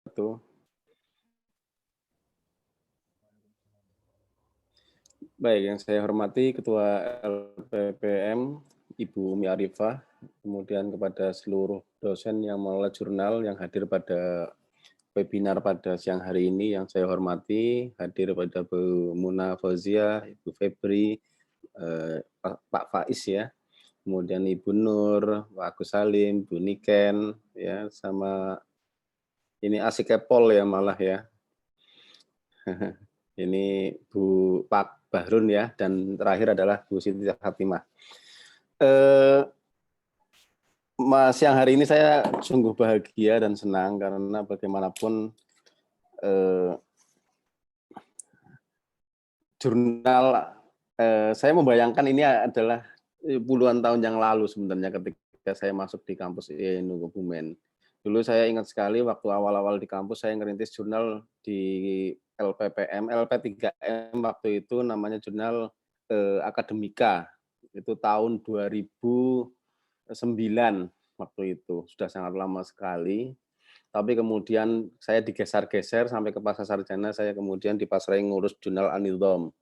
wabarakatuh. Baik, yang saya hormati Ketua LPPM, Ibu Umi Arifah, kemudian kepada seluruh dosen yang mengelola jurnal yang hadir pada webinar pada siang hari ini, yang saya hormati, hadir pada Bu Muna Fauzia, Ibu Febri, Pak Faiz ya, kemudian Ibu Nur, Pak Agus Salim, Bu Niken, ya, sama ini asik Kepol ya malah ya. Ini Bu Pak Bahrun ya, dan terakhir adalah Bu Siti Fatimah. Siang hari ini saya sungguh bahagia dan senang karena bagaimanapun jurnal saya membayangkan ini adalah puluhan tahun yang lalu sebenarnya ketika saya masuk di kampus IAIN Kebumen. Dulu saya ingat sekali waktu awal-awal di kampus saya ngerintis jurnal di LPPM, LP3M waktu itu namanya jurnal Akademika. Itu tahun 2009 waktu itu, sudah sangat lama sekali. Tapi kemudian saya digeser-geser sampai ke pasca sarjana, saya kemudian dipasrai ngurus jurnal An-Nidham.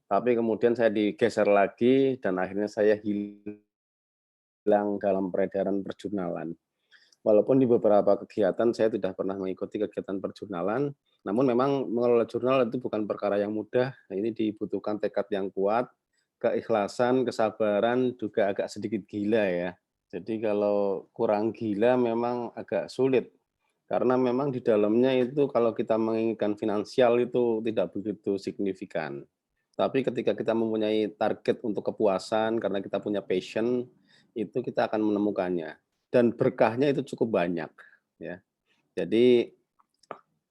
Tapi kemudian saya digeser lagi dan akhirnya saya hilang dalam peredaran perjurnalan. Walaupun di beberapa kegiatan saya tidak pernah mengikuti kegiatan perjurnalan, namun memang mengelola jurnal itu bukan perkara yang mudah. Ini dibutuhkan tekad yang kuat, keikhlasan, kesabaran, juga agak sedikit gila ya. Jadi kalau kurang gila memang agak sulit. Karena memang di dalamnya itu kalau kita menginginkan finansial itu tidak begitu signifikan. Tapi ketika kita mempunyai target untuk kepuasan karena kita punya passion, itu kita akan menemukannya. Dan berkahnya itu cukup banyak ya. Jadi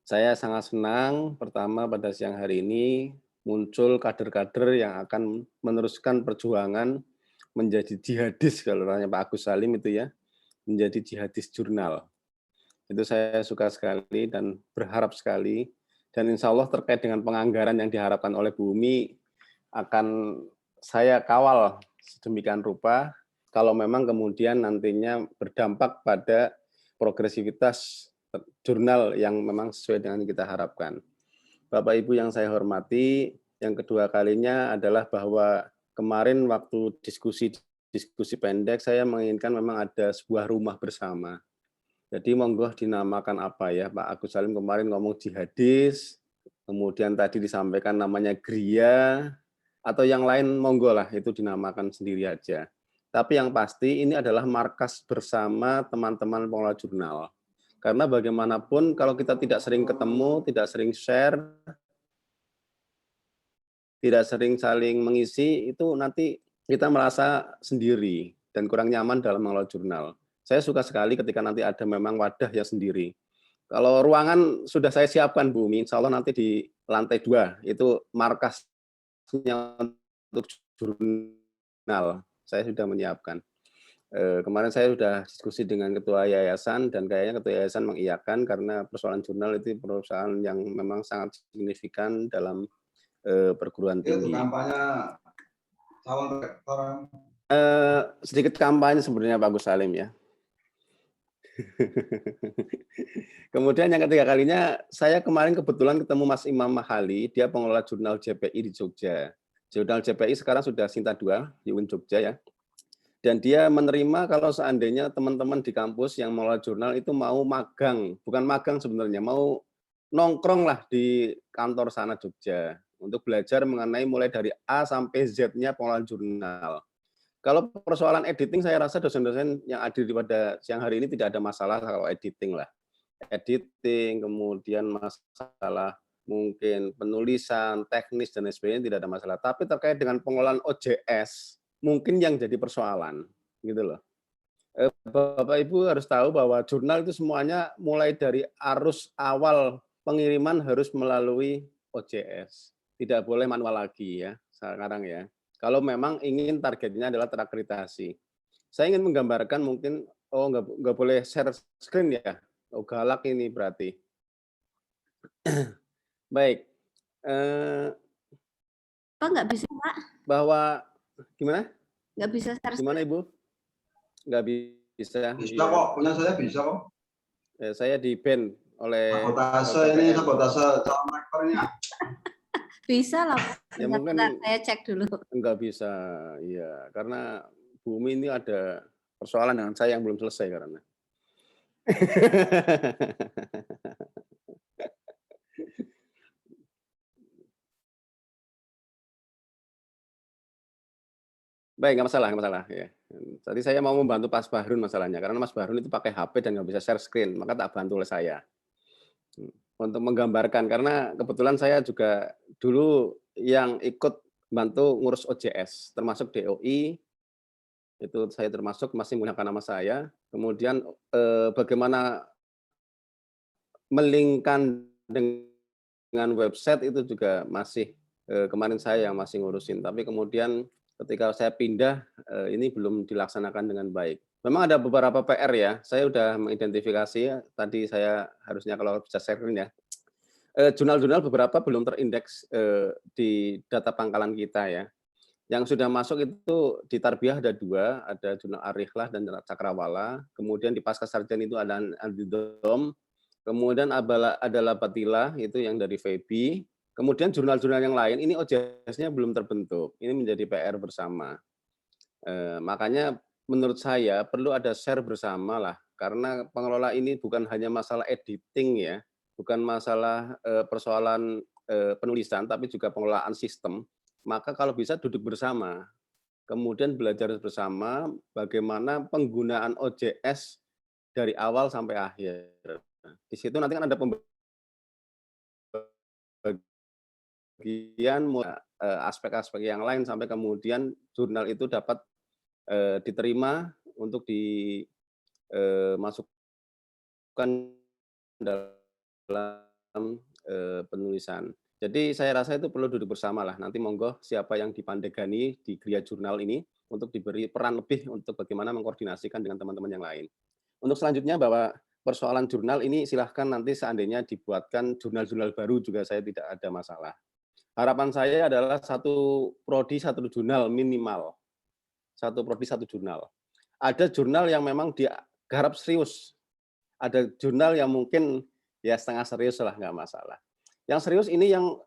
saya sangat senang pertama pada siang hari ini muncul kader-kader yang akan meneruskan perjuangan menjadi jihadis kalau namanya Pak Agus Salim itu ya, menjadi jihadis jurnal. Itu saya suka sekali dan berharap sekali. Dan insya Allah terkait dengan penganggaran yang diharapkan oleh Bu Umi akan saya kawal sedemikian rupa kalau memang kemudian nantinya berdampak pada progresivitas jurnal yang memang sesuai dengan yang kita harapkan. Bapak Ibu yang saya hormati, yang kedua kalinya adalah bahwa kemarin waktu diskusi pendek saya menginginkan memang ada sebuah rumah bersama. Jadi monggo dinamakan apa ya, Pak Agus Salim kemarin ngomong jihadis, kemudian tadi disampaikan namanya Gria, atau yang lain monggo lah itu dinamakan sendiri aja. Tapi yang pasti ini adalah markas bersama teman-teman pengelola jurnal. Karena bagaimanapun kalau kita tidak sering ketemu, tidak sering share, tidak sering saling mengisi, itu nanti kita merasa sendiri dan kurang nyaman dalam mengelola jurnal. Saya suka sekali ketika nanti ada memang wadah ya sendiri. Kalau ruangan sudah saya siapkan Bu Umi, insya Allah nanti di lantai 2 itu markasnya untuk jurnal. Saya sudah menyiapkan. Kemarin saya sudah diskusi dengan ketua yayasan dan kayaknya ketua yayasan mengiyakan karena persoalan jurnal itu perusahaan yang memang sangat signifikan dalam perguruan tinggi. Itu kampanye calon rektor. Sedikit kampanye sebenarnya Pak Agus Salim ya. Kemudian yang ketiga kalinya, saya kemarin kebetulan ketemu Mas Imam Mahali, dia pengelola jurnal JPI di Jogja. Jurnal JPI sekarang sudah Sinta 2 di UIN Jogja ya. Dan dia menerima kalau seandainya teman-teman di kampus yang mengelola jurnal itu mau magang, bukan magang sebenarnya, mau nongkrong lah di kantor sana Jogja untuk belajar mengenai mulai dari A sampai Z-nya pengelolaan jurnal. Kalau persoalan editing, saya rasa dosen-dosen yang hadir pada siang hari ini tidak ada masalah kalau editing lah. Editing, kemudian masalah mungkin penulisan, teknis, dan sebagainya tidak ada masalah. Tapi terkait dengan pengelolaan OJS, mungkin yang jadi persoalan. Gitu loh. Bapak Ibu harus tahu bahwa jurnal itu semuanya mulai dari arus awal pengiriman harus melalui OJS. Tidak boleh manual lagi ya sekarang ya. Kalau memang ingin targetnya adalah terakreditasi. Saya ingin menggambarkan mungkin, nggak boleh share screen ya. Oh galak ini berarti. Baik. Kok nggak bisa Pak? Bahwa, gimana? Nggak bisa share screen. Gimana Ibu? Nggak bisa. Bisa kok, punya saya bisa kok. Saya di ban oleh Sabotase ini, sabotase calon rektornya. Bisa lah, Pak. Ya Bentar, mungkin bentar, saya cek dulu. enggak bisa, iya. Karena Bumi ini ada persoalan dengan saya yang belum selesai karena. Baik, nggak masalah, nggak masalah. Ya. Tadi saya mau membantu Mas Bahrun masalahnya, karena Mas Bahrun itu pakai HP dan nggak bisa share screen, maka tak bantu oleh saya. Untuk menggambarkan, karena kebetulan saya juga dulu yang ikut bantu ngurus OJS, termasuk DOI, itu saya termasuk masih menggunakan nama saya. Kemudian bagaimana melingkan dengan website itu juga masih kemarin saya yang masih ngurusin. Tapi kemudian ketika saya pindah, ini belum dilaksanakan dengan baik. Memang ada beberapa PR ya. Saya sudah mengidentifikasi. Tadi saya harusnya kalau bisa sharing ya. Jurnal-jurnal beberapa belum terindeks di data pangkalan kita ya. Yang sudah masuk itu di Tarbiyah ada 2, ada jurnal Ar-Rihlah dan Cakrawala. Kemudian di Pascasarjana itu ada An-Nidham. Kemudian ada Labatila, itu yang dari FEBI. Kemudian jurnal-jurnal yang lain, ini OJS-nya belum terbentuk. Ini menjadi PR bersama. Makanya menurut saya perlu ada share bersama lah. Karena pengelola ini bukan hanya masalah editing ya, bukan masalah persoalan penulisan, tapi juga pengelolaan sistem. Maka kalau bisa duduk bersama, kemudian belajar bersama bagaimana penggunaan OJS dari awal sampai akhir. Di situ nanti kan ada pembagian aspek-aspek yang lain sampai kemudian jurnal itu dapat diterima untuk dimasukkan dalam penulisan. Jadi saya rasa itu perlu duduk bersama lah. Nanti monggo siapa yang dipandegani di Gria Jurnal ini untuk diberi peran lebih untuk bagaimana mengkoordinasikan dengan teman-teman yang lain. Untuk selanjutnya bahwa persoalan jurnal ini silahkan nanti seandainya dibuatkan jurnal-jurnal baru juga saya tidak ada masalah. Harapan saya adalah satu prodi satu jurnal minimal. Satu prodi satu jurnal. Ada jurnal yang memang digarap serius. Ada jurnal yang mungkin ya setengah serius lah, nggak masalah. Yang serius ini yang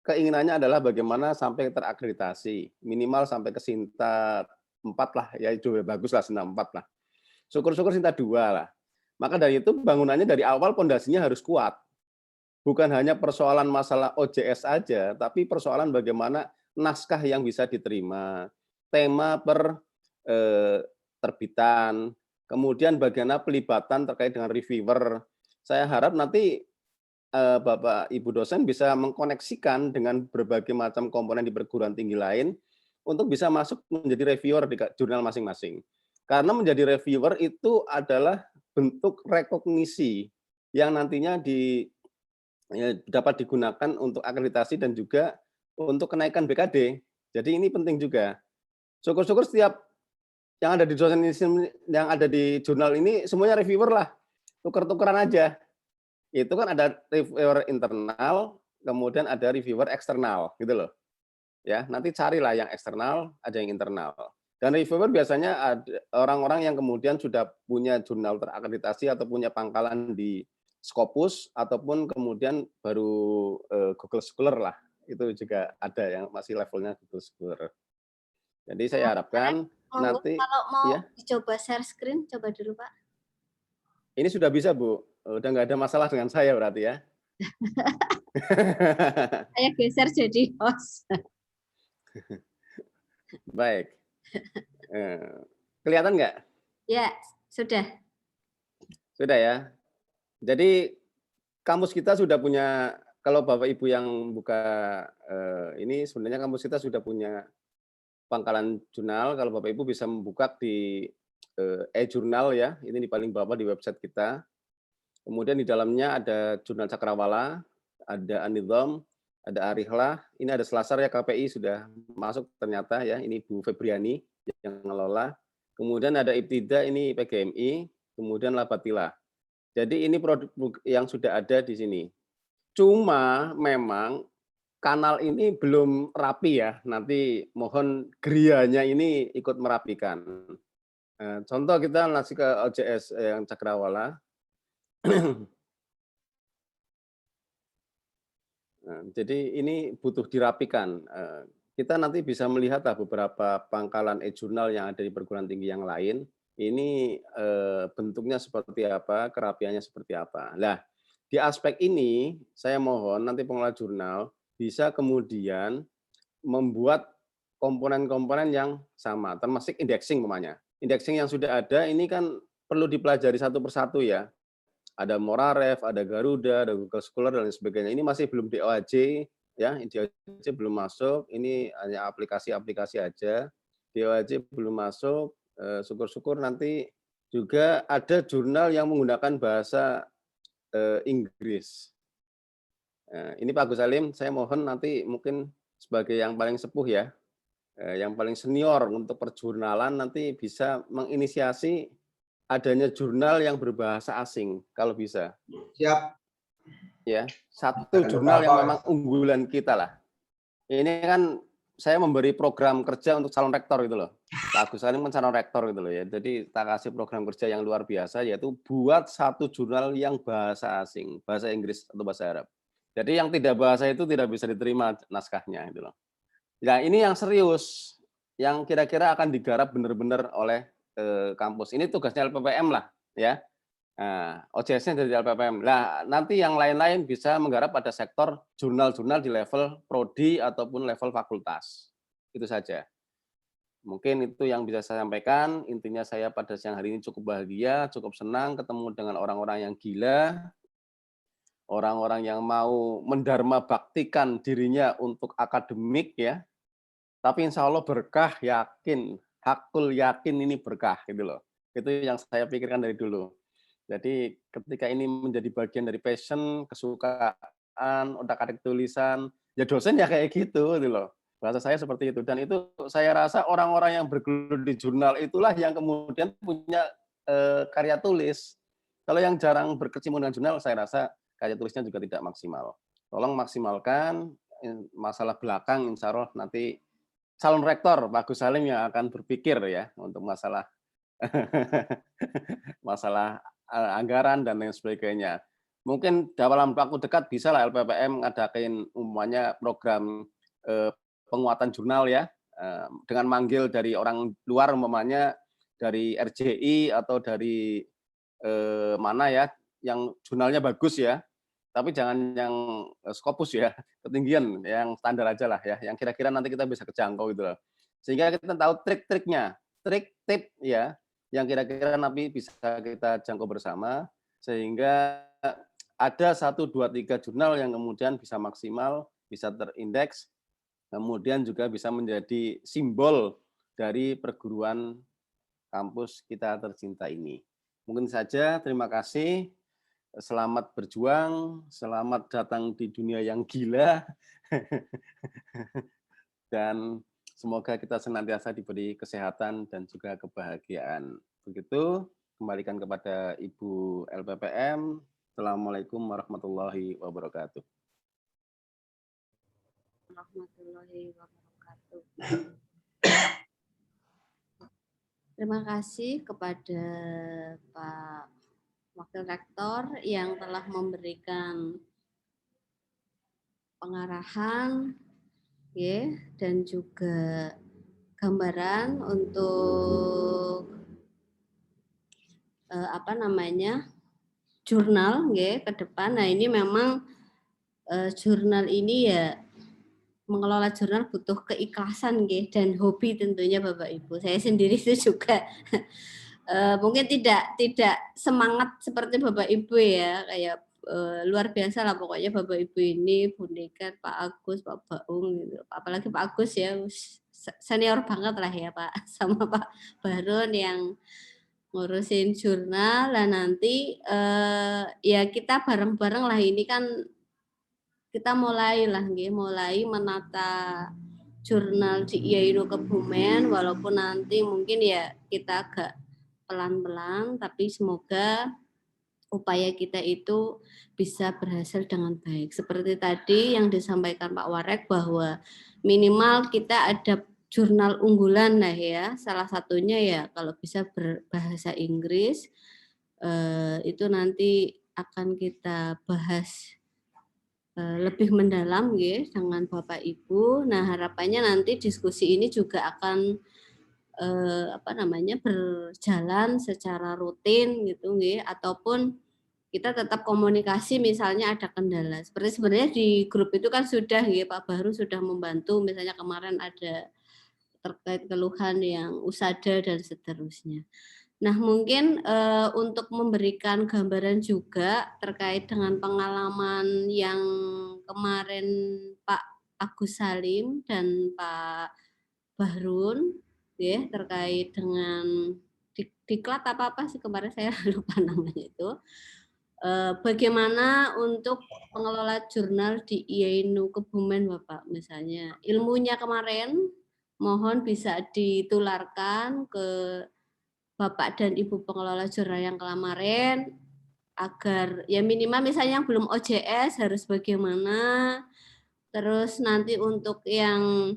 keinginannya adalah bagaimana sampai terakreditasi, minimal sampai ke Sinta 4 lah, ya itu bagus lah, Sinta 4 lah. Syukur-syukur Sinta 2 lah. Maka dari itu bangunannya dari awal pondasinya harus kuat. Bukan hanya persoalan masalah OJS aja, tapi persoalan bagaimana naskah yang bisa diterima, tema per terbitan, kemudian bagaimana pelibatan terkait dengan reviewer. Saya harap nanti Bapak Ibu dosen bisa mengkoneksikan dengan berbagai macam komponen di perguruan tinggi lain untuk bisa masuk menjadi reviewer di jurnal masing-masing. Karena menjadi reviewer itu adalah bentuk rekognisi yang nantinya dapat digunakan untuk akreditasi dan juga untuk kenaikan BKD. Jadi ini penting juga. Syukur-syukur setiap yang ada di dosen yang ada di jurnal ini semuanya reviewer lah, tuker-tukeran aja. Itu kan ada reviewer internal, kemudian ada reviewer eksternal, gitu loh. Ya, nanti carilah yang eksternal, ada yang internal. Dan reviewer biasanya ada orang-orang yang kemudian sudah punya jurnal terakreditasi atau punya pangkalan di Scopus ataupun kemudian baru Google Scholar lah. Itu juga ada yang masih levelnya Google Scholar. Jadi saya harapkan nanti kalau mau ya. dicoba share screen, coba dulu, Pak. Ini sudah bisa, Bu. Udah nggak ada masalah dengan saya berarti ya. Saya geser jadi host. Baik. Kelihatan nggak? Ya, sudah. Sudah ya. Jadi kampus kita sudah punya, kalau Bapak Ibu yang buka ini sebenarnya kampus kita sudah punya pangkalan jurnal. Kalau Bapak Ibu bisa membuka di e-jurnal ya, ini di paling bawah di website kita. Kemudian di dalamnya ada jurnal Cakrawala, ada An-Nidham, ada Ar-Rihlah, ini ada Selasar ya, KPI sudah masuk ternyata ya, ini Bu Febriani yang mengelola. Kemudian ada Ibtida, ini PGMI, kemudian Labatila. Jadi ini produk yang sudah ada di sini. Cuma memang kanal ini belum rapi ya, nanti mohon Grianya ini ikut merapikan. Contoh kita ngasih ke OJS yang Cakrawala, Nah, jadi ini butuh dirapikan. Kita nanti bisa melihatlah beberapa pangkalan e-jurnal yang ada di perguruan tinggi yang lain. Ini bentuknya seperti apa, kerapiannya seperti apa. Nah, di aspek ini saya mohon nanti pengelola jurnal bisa kemudian membuat komponen-komponen yang sama, termasuk indexing umpamanya. Indexing yang sudah ada ini kan perlu dipelajari satu persatu ya. Ada Moraref, ada Garuda, ada Google Scholar dan lain sebagainya. Ini masih belum DOAJ ya, DOAJ belum masuk. Ini hanya aplikasi-aplikasi aja. DOAJ belum masuk. Syukur-syukur nanti juga ada jurnal yang menggunakan bahasa Inggris. Ini Pak Gus Salim, saya mohon nanti mungkin sebagai yang paling sepuh ya, yang paling senior untuk perjurnalan nanti bisa menginisiasi adanya jurnal yang berbahasa asing kalau bisa. Siap. Ya, satu jurnal yang memang unggulan kita lah. Ini kan saya memberi program kerja untuk calon rektor gitu loh. Pak Agus Salim kan calon rektor gitu loh ya. Jadi kita kasih program kerja yang luar biasa yaitu buat satu jurnal yang bahasa asing, bahasa Inggris atau bahasa Arab. Jadi yang tidak bahasa itu tidak bisa diterima naskahnya gitu loh. Nah, ini yang serius yang kira-kira akan digarap benar-benar oleh kampus. Ini tugasnya LPPM lah ya. Nah, OJS-nya dari LPPM. Nah, nanti yang lain-lain bisa menggarap pada sektor jurnal-jurnal di level prodi ataupun level fakultas. Itu saja. Mungkin itu yang bisa saya sampaikan. Intinya saya pada siang hari ini cukup bahagia, cukup senang ketemu dengan orang-orang yang gila, orang-orang yang mau mendharma baktikan dirinya untuk akademik ya. Tapi insya Allah berkah, yakin, hakul yakin ini berkah gitu loh. Itu yang saya pikirkan dari dulu. Jadi ketika ini menjadi bagian dari passion, kesukaan, otak-atik tulisan, ya dosen ya kayak gitu loh. Bahasa saya seperti itu. Dan itu saya rasa orang-orang yang bergelut di jurnal itulah yang kemudian punya karya tulis. Kalau yang jarang berkecimpung dengan jurnal, saya rasa karya tulisnya juga tidak maksimal. Tolong maksimalkan masalah belakang, insya Allah nanti calon rektor Pak Gus Salim yang akan berpikir ya untuk masalah masalah anggaran dan lain sebagainya. Mungkin dalam waktu dekat bisa lah LPPM ngadain umpamanya program penguatan jurnal ya, dengan manggil dari orang luar umpamanya dari RJI atau dari mana ya, yang jurnalnya bagus ya, tapi jangan yang Scopus ya, ketinggian, yang standar aja lah ya, yang kira-kira nanti kita bisa kejangkau gitu loh. Sehingga kita tahu trik-triknya, trik-tip ya, yang kira-kira nanti bisa kita jangkau bersama, sehingga ada 1, 2, 3 jurnal yang kemudian bisa maksimal, bisa terindeks, kemudian juga bisa menjadi simbol dari perguruan kampus kita tercinta ini. Mungkin saja, terima kasih. Selamat berjuang, selamat datang di dunia yang gila, dan semoga kita senantiasa diberi kesehatan dan juga kebahagiaan. Begitu, kembalikan kepada Ibu LPPM. Assalamualaikum warahmatullahi wabarakatuh. Warahmatullahi wabarakatuh. Terima kasih kepada Pak Wakil Rektor yang telah memberikan pengarahan ya, dan juga gambaran untuk jurnal ya ke depan. Nah, ini memang jurnal ini ya, mengelola jurnal butuh keikhlasan ya, dan hobi tentunya Bapak Ibu. Saya sendiri itu juga mungkin tidak semangat seperti Bapak Ibu ya, kayak luar biasa lah pokoknya Bapak Ibu ini, Bundeka, Pak Agus, Pak Baung gitu. Apalagi Pak Agus ya, senior banget lah ya Pak, sama Pak Barun yang ngurusin jurnal. Lah nanti ya kita bareng-bareng lah, ini kan kita mulai menata jurnal di IAINU Kebumen, walaupun nanti mungkin ya kita agak pelan-pelan, tapi semoga upaya kita itu bisa berhasil dengan baik. Seperti tadi yang disampaikan Pak Warek bahwa minimal kita ada jurnal unggulan lah ya. Salah satunya ya kalau bisa berbahasa Inggris, itu nanti akan kita bahas lebih mendalam nggih dengan Bapak Ibu. Nah, harapannya nanti diskusi ini juga akan berjalan secara rutin gitu nggih, ataupun kita tetap komunikasi misalnya ada kendala. Seperti sebenarnya di grup itu kan sudah nggih, Pak Bahru sudah membantu, misalnya kemarin ada terkait keluhan yang usada dan seterusnya. Nah, mungkin untuk memberikan gambaran juga terkait dengan pengalaman yang kemarin Pak Agus Salim dan Pak Bahrun, ya, terkait dengan diklat apa sih kemarin saya lupa namanya itu. Bagaimana untuk pengelola jurnal di IAINU Kebumen, Bapak, misalnya ilmunya kemarin, mohon bisa ditularkan ke Bapak dan Ibu pengelola jurnal yang kemarin, agar ya minimal misalnya yang belum OJS harus bagaimana, terus nanti untuk yang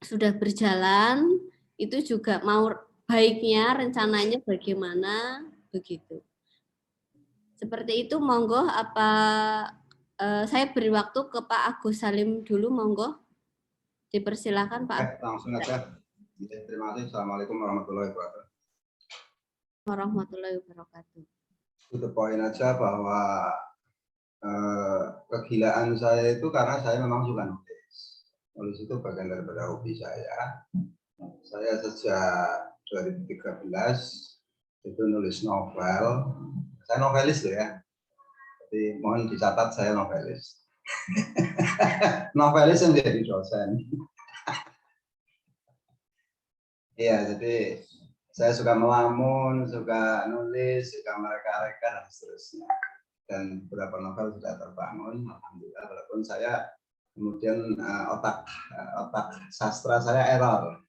sudah berjalan itu juga mau baiknya rencananya bagaimana, begitu. Seperti itu, monggo. Apa saya beri waktu ke Pak Agus Salim dulu, monggo. Dipersilakan Pak. Langsung aja. Terima kasih. Assalamualaikum warahmatullahi wabarakatuh. Warahmatullahi wabarakatuh. Itu poin aja bahwa kegilaan saya itu karena saya memang suka nulis. Nulis itu bagian daripada hobi saya. Saya sejak 2013 itu nulis novel. Saya novelis loh ya. Jadi mohon dicatat saya novelis. Novelis yang jadi dosen. Iya, jadi saya suka melamun, suka nulis, suka mereka-reka dan seterusnya. Dan beberapa novel sudah terbangun, alhamdulillah. Walaupun saya kemudian otak sastra saya error.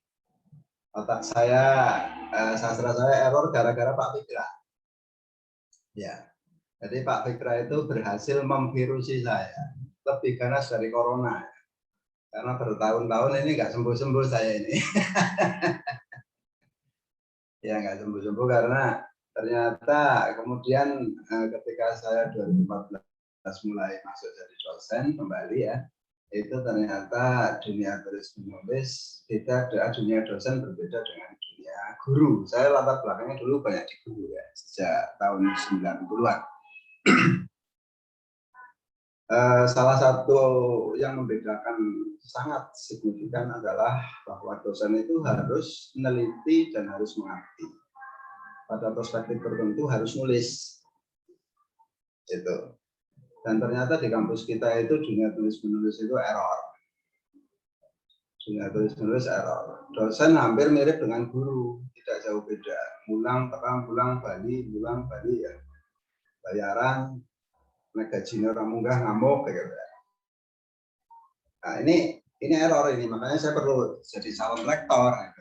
Otak saya sastra saya error gara-gara Pak Fikra. Ya, jadi Pak Fikra itu berhasil memvirusi saya. Lebih ganas dari corona. Karena bertahun-tahun ini nggak sembuh-sembuh saya ini. Ya nggak sembuh-sembuh karena ternyata kemudian ketika saya 2014 mulai masuk jadi dosen kembali ya, itu ternyata dunia tulis menulis beda, dunia dosen berbeda dengan dunia guru. Saya latar belakangnya dulu banyak di guru ya, sejak tahun 90-an. Salah satu yang membedakan sangat signifikan adalah bahwa dosen itu harus meneliti dan harus mengerti. Pada perspektif tertentu harus nulis. Gitu. Dan ternyata di kampus kita itu dunia tulis-menulis itu error. Dunia tulis-menulis error. Dosen hampir mirip dengan guru, tidak jauh beda. Mulang, terang, pulang, bali ya. Bayaran, naik gaji orang munggah ngamuk kayak gitu. Nah, ini error ini, makanya saya perlu jadi calon rektor gitu.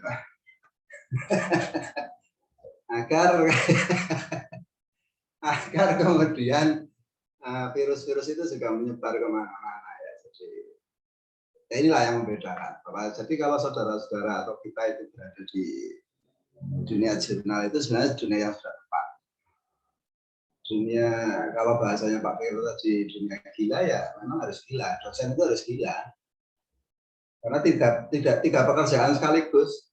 agar kemudian virus-virus itu juga menyebar kemana-mana ya. Jadi ya inilah yang membedakan. Jadi kalau saudara-saudara atau kita itu berada di dunia jurnal itu sebenarnya dunia yang sudah tepat. Dunia kalau bahasanya Pak Vero tadi dunia gila ya memang harus gila. Dosen itu harus gila. Karena tidak tiga pekerjaan sekaligus.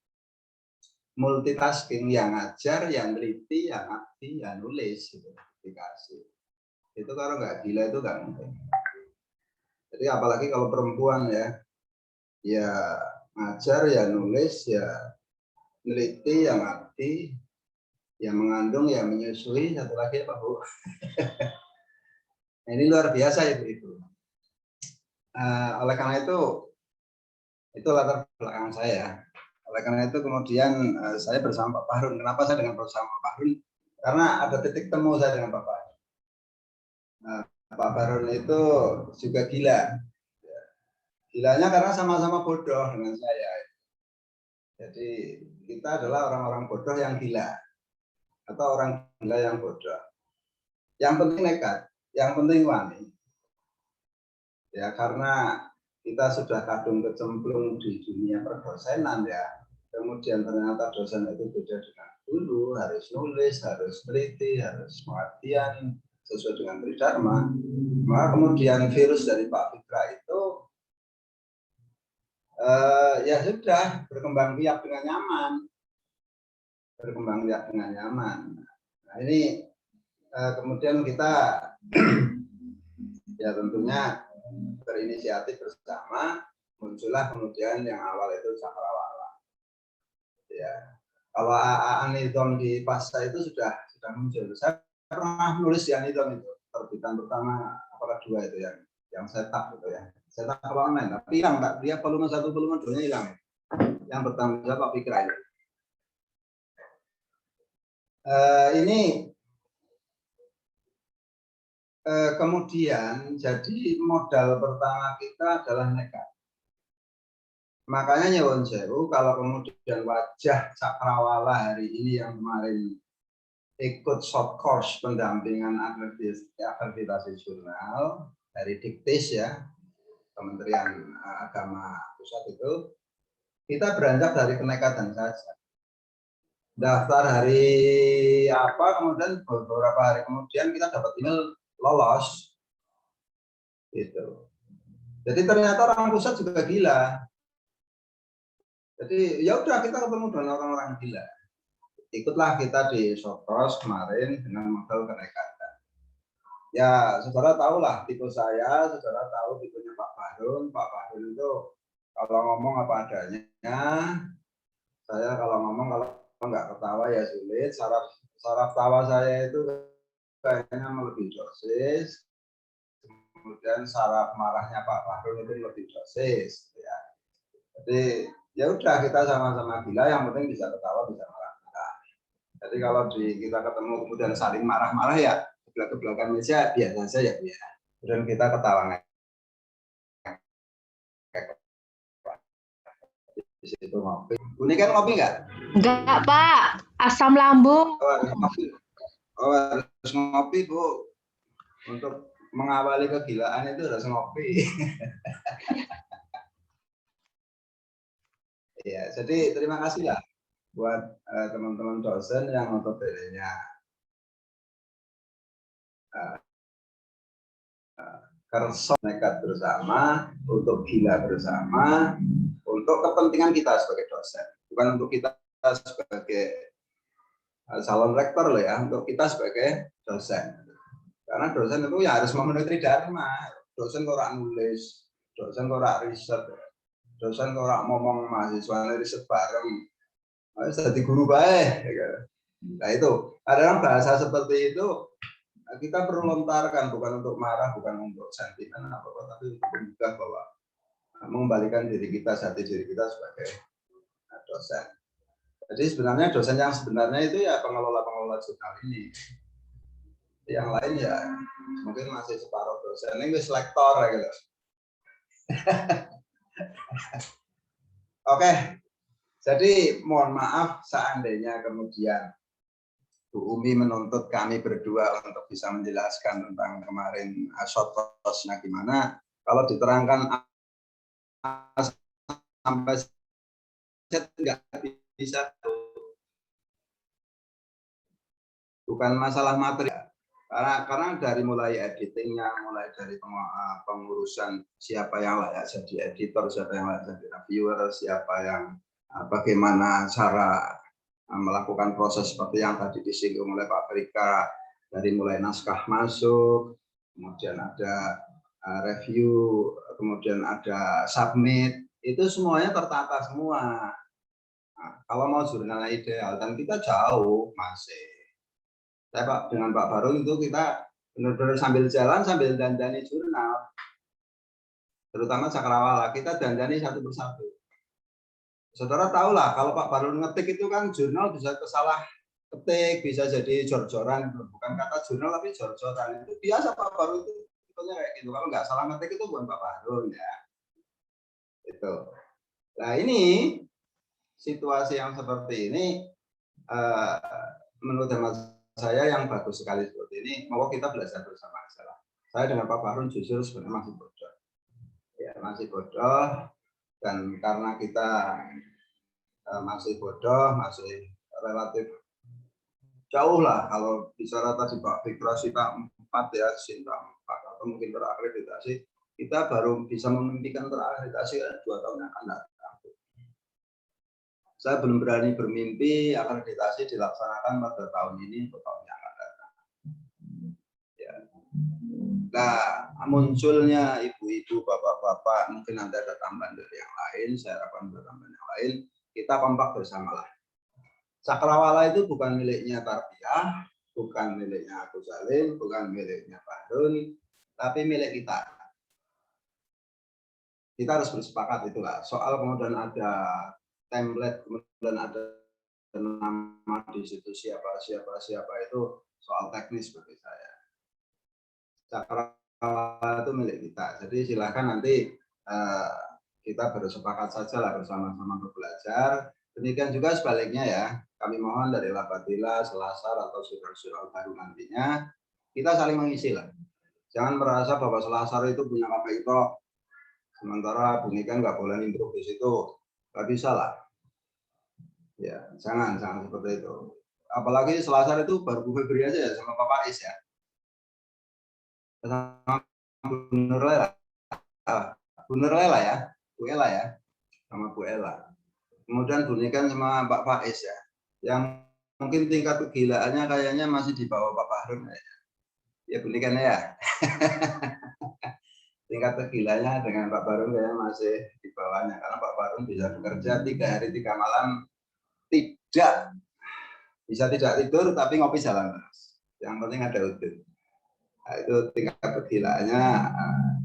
Multitasking, yang ngajar, yang teliti, yang aktif, yang nulis gitu, aplikasi. Itu kalau nggak gila itu nggak mungkin. Jadi apalagi kalau perempuan ya ngajar, ya nulis, ya neliti, yang aktif, yang mengandung, yang menyusui, satu lagi apa Bu? Nah, ini luar biasa itu. Oleh karena itu latar belakang saya. Oleh karena itu kemudian saya bersama Pak Bahrun. Kenapa saya dengan bersama Pak Bahrun? Karena ada titik temu saya dengan Pak Bahrun. Pak Bahrun itu juga gila. Gilanya karena sama-sama bodoh dengan saya. Jadi kita adalah orang-orang bodoh yang gila. Atau orang gila yang bodoh. Yang penting nekat, yang penting wani. Ya karena kita sudah kadung kecemplung di dunia perdosenan ya. Kemudian ternyata dosen itu beda dengan guru, harus nulis, harus teliti, harus pengertian, sesuai dengan Tridharma, maka kemudian virus dari Pak Fitra itu ya sudah berkembang biak dengan nyaman, Nah, ini kemudian kita ya tentunya berinisiatif bersama, muncullah kemudian yang awal itu cakrawala. Ya, kalau anidom di Pasca itu sudah muncul. Saya pernah nulis di anidom itu, terbitan pertama apa kedua itu yang setup gitu ya. Setup online, tapi hilang, dia volume 1 volume 2-nya hilang. Yang bertanggung jawab Pak Fikra ini. Ini kemudian jadi modal pertama kita adalah nekat. Makanya nyewon sewu kalau kemudian wajah cakrawala hari ini yang kemarin ikut short course pendampingan akreditasi jurnal dari Diktis ya, Kementerian Agama Pusat itu, kita beranjak dari kenekatan saja. Daftar hari apa, kemudian beberapa hari kemudian kita dapat email lolos, gitu. Jadi ternyata orang pusat juga gila. Jadi ya udah kita ketemu dengan orang-orang gila. Ikutlah kita di Sokros kemarin dengan modal kenekatan. Ya, saudara tahu lah tipe saya, saudara tahu tipenya Pak Bahrun. Pak Bahrun itu kalau ngomong apa adanya. Saya kalau ngomong kalau nggak ketawa ya sulit. Saraf tawa saya itu kayaknya melebihi dosis. Kemudian saraf marahnya Pak Bahrun itu lebih dosis. Ya. Jadi ya udah kita sama-sama gila, yang penting bisa ketawa, bisa marah-marah. Jadi kalau kita ketemu kemudian saling marah-marah ya belakang meja biasa saja ya. Dan kita ketawa di situ ngopi. Ini kan ngopi nggak? Enggak, Pak. Asam lambung. Harus ngopi, Bu. Untuk mengawali kegilaan itu harus ngopi. Ya, jadi terima kasih lah buat teman-teman dosen yang notabene-nya kerso nekat bersama, untuk gila bersama, untuk kepentingan kita sebagai dosen, bukan untuk kita sebagai calon rektor loh ya, untuk kita sebagai dosen. Karena dosen itu ya harus memenuhi Tridharma. Dosen kok ora nulis, dosen kok ora riset, dosen kok ora ngomong mahasiswa riset bareng. Harus jadi guru baik. Nah itu, kadang bahasa seperti itu kita perlu lontarkan, bukan untuk marah, bukan untuk sentimen apa-apa, tapi untuk menjaga bahwa mengembalikan diri kita, jati diri kita sebagai dosen. Jadi sebenarnya dosen yang sebenarnya itu ya pengelola jurnal ini. Yang lain ya mungkin masih separuh dosen, ini lektor gitu. Oke, jadi mohon maaf seandainya kemudian Bu Umi menuntut kami berdua untuk bisa menjelaskan tentang kemarin short course-nya gimana. Kalau diterangkan sampai nggak bisa, bukan masalah materi. Karena dari mulai editingnya, mulai dari pengurusan siapa yang layak jadi editor, siapa yang layak jadi reviewer, siapa yang bagaimana cara melakukan proses seperti yang tadi disinggung oleh Pak Frika, dari mulai naskah masuk, kemudian ada review, kemudian ada submit, itu semuanya tertata semua. Nah, kalau mau jurnalnya ideal, dan kita jauh masih. Saya dengan Pak Bahrun itu kita benar-benar sambil jalan, sambil dandani jurnal. Terutama Cakrawala, kita dandani satu persatu. Saudara tahu lah, kalau Pak Bahrun ngetik itu kan jurnal bisa kesalah ketik, bisa jadi jor-joran. Bukan kata jurnal, tapi jor-joran. Itu biasa Pak Bahrun itu kayak gitu. Kalau nggak salah ngetik itu bukan Pak Bahrun ya. Itu. Nah ini situasi yang seperti ini menurut hemat saya yang bagus sekali seperti ini. Mau kita belajar bersama saja. Saya dengan Pak Bahrun jujur sebenarnya masih bodoh. Ya, masih bodoh, dan karena kita masih bodoh, masih relatif jauh lah kalau bicara tadi Pak Fikra kita 4 ya, Sinta 4 atau mungkin terakreditasi, kita baru bisa memimpikan terakreditasi 2 tahun yang akan datang. Saya belum berani bermimpi akreditasi dilaksanakan pada tahun ini atau tahun yang akan datang. Ya. Nah, munculnya ibu-ibu, bapak-bapak, mungkin nanti ada tambahan dari yang lain, saya harapkan ada tambahan yang lain, kita kompak bersamalah. Cakrawala itu bukan miliknya Tarbiyah, bukan miliknya Agus Salim, bukan miliknya Bahrun, tapi milik kita. Kita harus bersepakat itulah. Soal kemudian ada template, kemudian ada nama di situ siapa itu soal teknis bagi saya. Cakrawala itu milik kita. Jadi silakan nanti kita bersepakat saja lah bersama-sama belajar. Demikian juga sebaliknya ya. Kami mohon dari Labatila, Selasar atau surau baru nantinya kita saling mengisi lah. Jangan merasa bahwa Selasar itu punya KPI kok. Sementara Bung Ikan nggak boleh nimbrung di situ, nggak bisa lah. Ya, jangan seperti itu. Apalagi Selasar itu baru Bu Febri aja ya sama Pak Faiz ya. Sama Bu Nurlela, Bu Nurlela ya, Bu Ella ya, sama Bu Ella. Kemudian Bu Ikan sama Pak Faiz ya, yang mungkin tingkat kegilaannya kayaknya masih di bawah Pak Bahrun ya. Ya Bu Ikan ya. Tingkat kegilaannya dengan Pak Bahrun kayaknya masih di bawahnya karena Pak Bahrun bisa bekerja 3 hari 3 malam tidak tidur tapi ngopi jalan terus. Yang penting ada udut. Nah, itu tingkat kegilaannya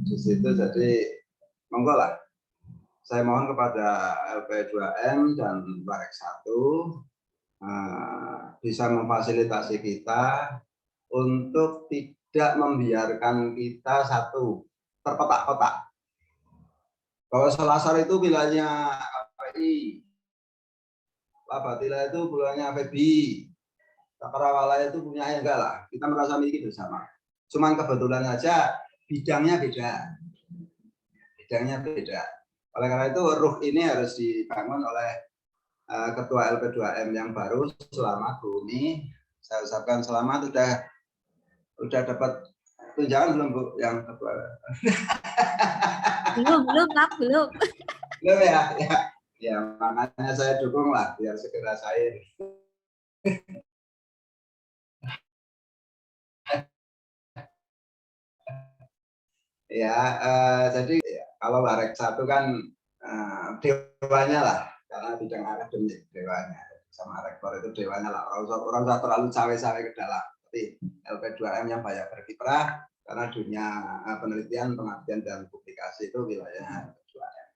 di situ. Jadi monggo lah. Saya mohon kepada LP2M dan Barek 1 bisa memfasilitasi kita untuk tidak membiarkan kita satu terkotak-kotak. Bahwa Selasar itu wilayahnya KPI, Labatila itu wilayahnya FEBI, Cakrawala itu punya enggak lah. Kita merasa miliki bersama. Cuman kebetulan saja bidangnya beda. Oleh karena itu ruh ini harus dibangun oleh Ketua LP2M yang baru Selamat Bumi. Saya ucapkan selamat, udah dapat tunjangan belum Bu yang ketua? Belum Pak, belum. Belum ya. Ya makanya saya dukung lah biar segera saya. Ya, jadi ya, kalau Barek 1 kan dewanya lah, karena bidang akademik dewanya, sama rektor itu dewanya lah. Orang terlalu cawe-cawe ke dalam. Tapi LP2M yang banyak berkiprah karena dunia penelitian, pengabdian dan publikasi itu wilayah LP2M.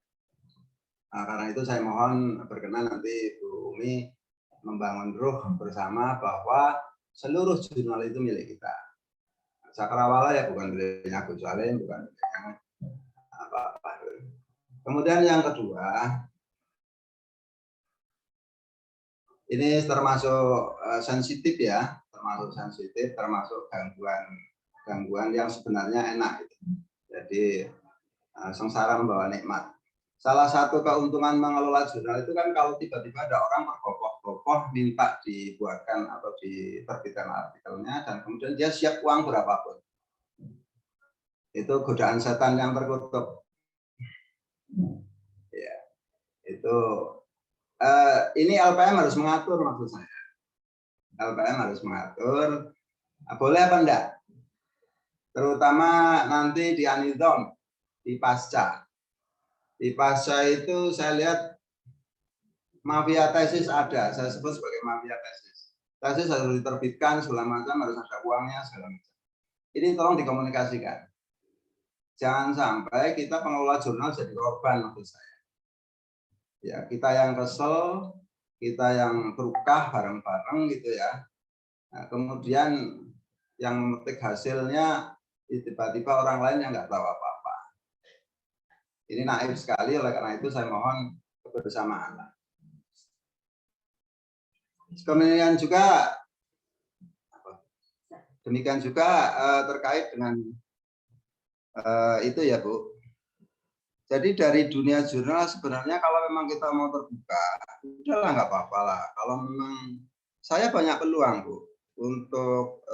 Nah, karena itu saya mohon berkenan nanti Bu Umi membangun ruh bersama bahwa seluruh jurnal itu milik kita. Cakrawala ya bukan miliknya Gus Salim, bukan miliknya apa-apa. Kemudian yang kedua, ini termasuk sensitif ya, termasuk gangguan yang sebenarnya enak. Jadi sengsara membawa nikmat. Salah satu keuntungan mengelola jurnal itu kan kalau tiba-tiba ada orang berkokoh-kokoh minta dibuatkan atau diterbitkan artikelnya dan kemudian dia siap uang berapapun. Itu godaan setan yang terkutuk. Ya, itu ini LPM harus mengatur maksud saya. LPM harus mengatur. Boleh apa enggak? Terutama nanti di Anidom, di pasca. Di pasca itu saya lihat mafia tesis ada, saya sebut sebagai mafia tesis. Tesis harus diterbitkan segala macam, harus ada uangnya segala macam. Ini tolong dikomunikasikan. Jangan sampai kita pengelola jurnal jadi korban maksud saya. Ya, kita yang kesel, kita yang berukah bareng-bareng gitu ya. Nah, kemudian yang memetik hasilnya tiba-tiba orang lain yang nggak tahu apa-apa. Ini naif sekali, oleh karena itu saya mohon kebersamaan. Demikian juga terkait dengan itu ya Bu. Jadi dari dunia jurnal sebenarnya kalau memang kita mau terbuka, udahlah nggak apa-apa lah. Kalau memang saya banyak peluang Bu untuk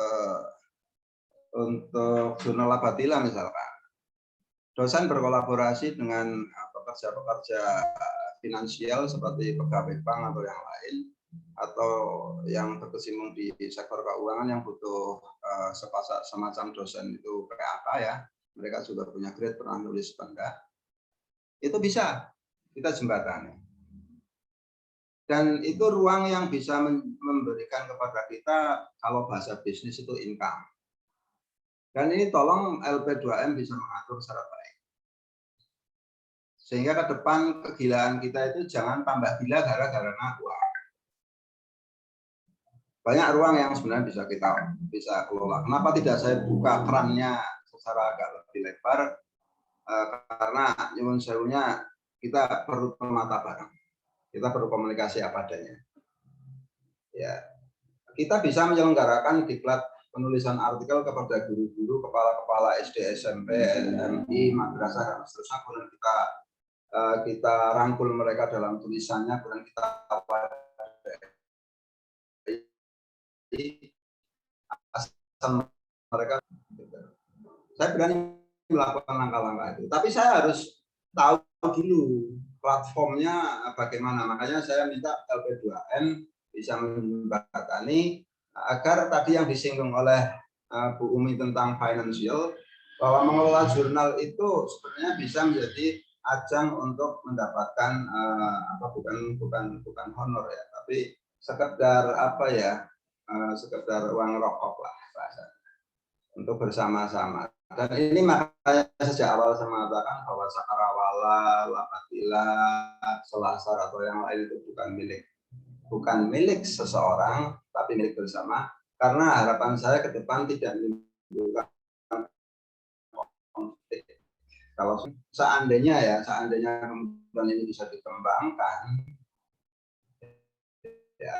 untuk jurnal Labatila misalkan, dosen berkolaborasi dengan pekerja-pekerja finansial seperti pegawai bank atau yang lain, atau yang berkecimpung di sektor keuangan yang butuh semacam dosen itu PAK ya, mereka juga punya grade, pernah nulis enggak, itu bisa kita jembatani. Dan itu ruang yang bisa memberikan kepada kita, kalau bahasa bisnis itu income. Dan ini tolong LP2M bisa mengatur secara baik. Sehingga ke depan kegilaan kita itu jangan tambah gila gara-gara uang. Banyak ruang yang sebenarnya bisa kelola. Kenapa tidak saya buka kerannya secara agak lebih lebar? Karena nyuwun sewunya kita perlu mata barang. Kita perlu komunikasi apa adanya. Ya, kita bisa menyelenggarakan diklat penulisan artikel kepada guru-guru, kepala-kepala SD, SMP, SMI, madrasah dan seterusnya. Kemudian kita rangkul mereka dalam tulisannya, kemudian kita mereka. Saya berani melakukan langkah-langkah itu, tapi saya harus tahu dulu platformnya bagaimana. Makanya saya minta LP2M bisa menjembatani agar tadi yang disinggung oleh Bu Umi tentang financial, bahwa mengelola jurnal itu sebenarnya bisa menjadi ajang untuk mendapatkan bukan honor ya, tapi sekedar sekedar uang rokok lah bahasanya, untuk bersama-sama. Dan ini makanya sejak awal saya mengatakan bahwa Cakrawala, Labatila, Selasar atau yang lain itu bukan milik seseorang, tapi milik bersama. Karena harapan saya ke depan tidak menimbulkan konflik. Kalau seandainya kemudian ini bisa dikembangkan, ya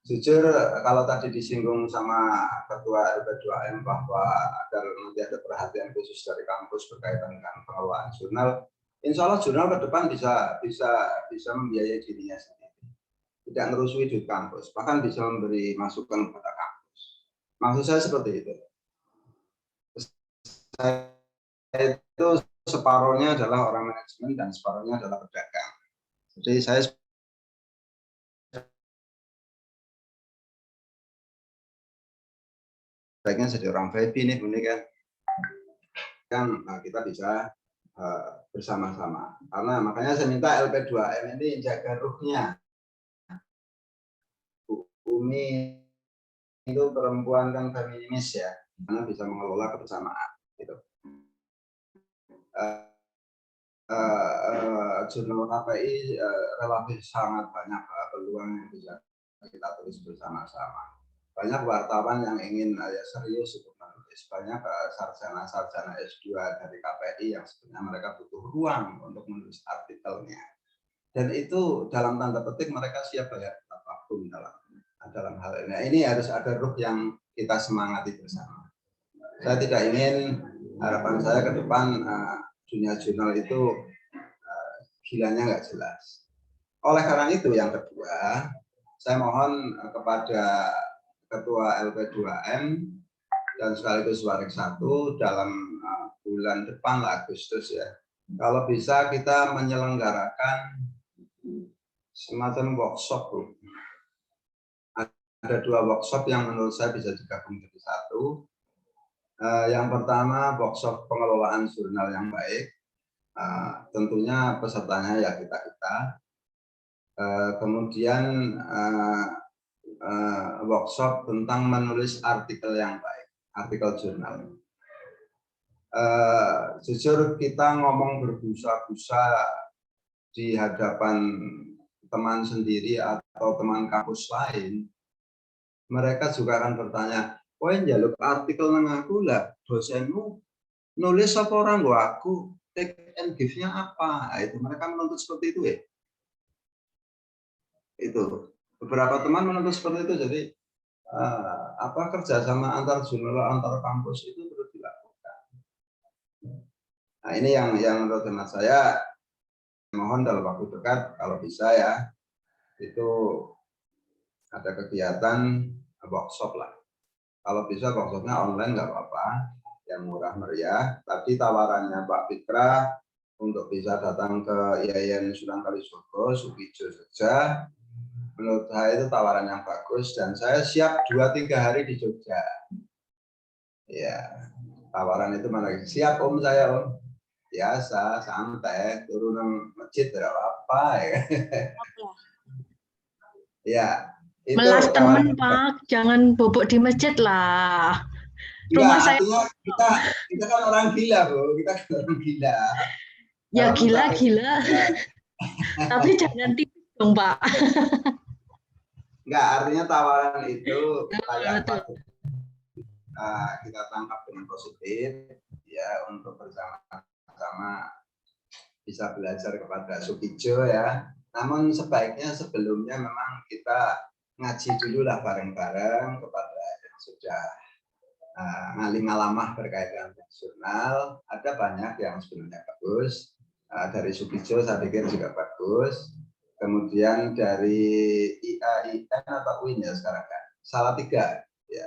jujur kalau tadi disinggung sama Ketua LP2M bahwa agar nanti ada perhatian khusus dari kampus berkaitan dengan pengelolaan jurnal, insya Allah jurnal ke depan bisa membiayai dirinya sendiri, tidak ngerusui di kampus, bahkan bisa memberi masukan kepada kampus. Maksud saya seperti itu. Saya itu separuhnya adalah orang manajemen dan separuhnya adalah pedagang. Jadi saya sebaiknya jadi orang VIP nih Bu kan kita bisa bersama-sama. Karena makanya saya minta LP2M ini jaga ruhnya. Bu Umi itu perempuan kan feminis ya, karena bisa mengelola kebersamaan. Gitu. Jurnal KPI relatif sangat banyak peluang yang bisa kita tulis bersama-sama. Banyak wartawan yang ingin serius untuk menulis, banyak sarjana S2 dari KPI yang sebenarnya mereka butuh ruang untuk menulis artikelnya. Dan itu dalam tanda petik mereka siap bayar apapun dalam hal ini. Nah, ini harus ada ruh yang kita semangati bersama. Saya tidak ingin, harapan saya ke depan dunia jurnal itu gilanya nggak jelas. Oleh karena itu yang kedua, saya mohon kepada Ketua LP2M dan sekaligus Warik 1 dalam bulan depan lah, Agustus ya, kalau bisa kita menyelenggarakan semacam workshop. Ada 2 workshop yang menurut saya bisa digabung jadi satu. Yang pertama workshop pengelolaan jurnal yang baik, tentunya pesertanya ya kita. Kemudian workshop tentang menulis artikel yang baik, artikel jurnal. Jujur kita ngomong berbusa-busa di hadapan teman sendiri atau teman kampus lain, mereka juga akan bertanya, "Oh, njaluk artikel nang aku lah, dosenmu nulis apa orang gua aku, take and give-nya apa?" Nah, itu mereka menuntut seperti itu ya. Itu beberapa teman menuntut seperti itu. Jadi kerjasama antar jurnal antar kampus itu perlu dilakukan. Nah, ini yang menurut hemat saya, mohon dalam waktu dekat kalau bisa ya, itu ada kegiatan workshop lah. Kalau bisa workshopnya online nggak apa-apa, yang murah meriah. Tapi tawarannya Pak Fitra untuk bisa datang ke IAIN Sunan Kalijogo, Sukijo saja, menurut saya itu tawaran yang bagus dan saya siap 2-3 hari di Jogja. Ya, tawaran itu mana siap Om saya Om. Biasa, santai, turunan masjid tidak apa-apa ya. Ya, itu Melas tawaran. temen, Pak. Jangan bobok di masjid lah. Enggak, Rumah saya artinya kita kan orang gila, Bu. Kita kan orang gila. ya Kalau gila-gila. Tapi jangan tipis dong, Pak. enggak, artinya tawaran itu layak Betul. kita tangkap dengan positif ya untuk bersama-sama bisa belajar kepada Sukijo ya. Namun sebaiknya sebelumnya memang kita ngaji dulu lah bareng-bareng kepada yang sudah ngalim-alamah berkaitan dengan jurnal. Ada banyak yang sebenarnya bagus. Dari Sukijo saya pikir juga bagus. Kemudian dari IAIN atau UIN ya sekarang kan. Salatiga ya.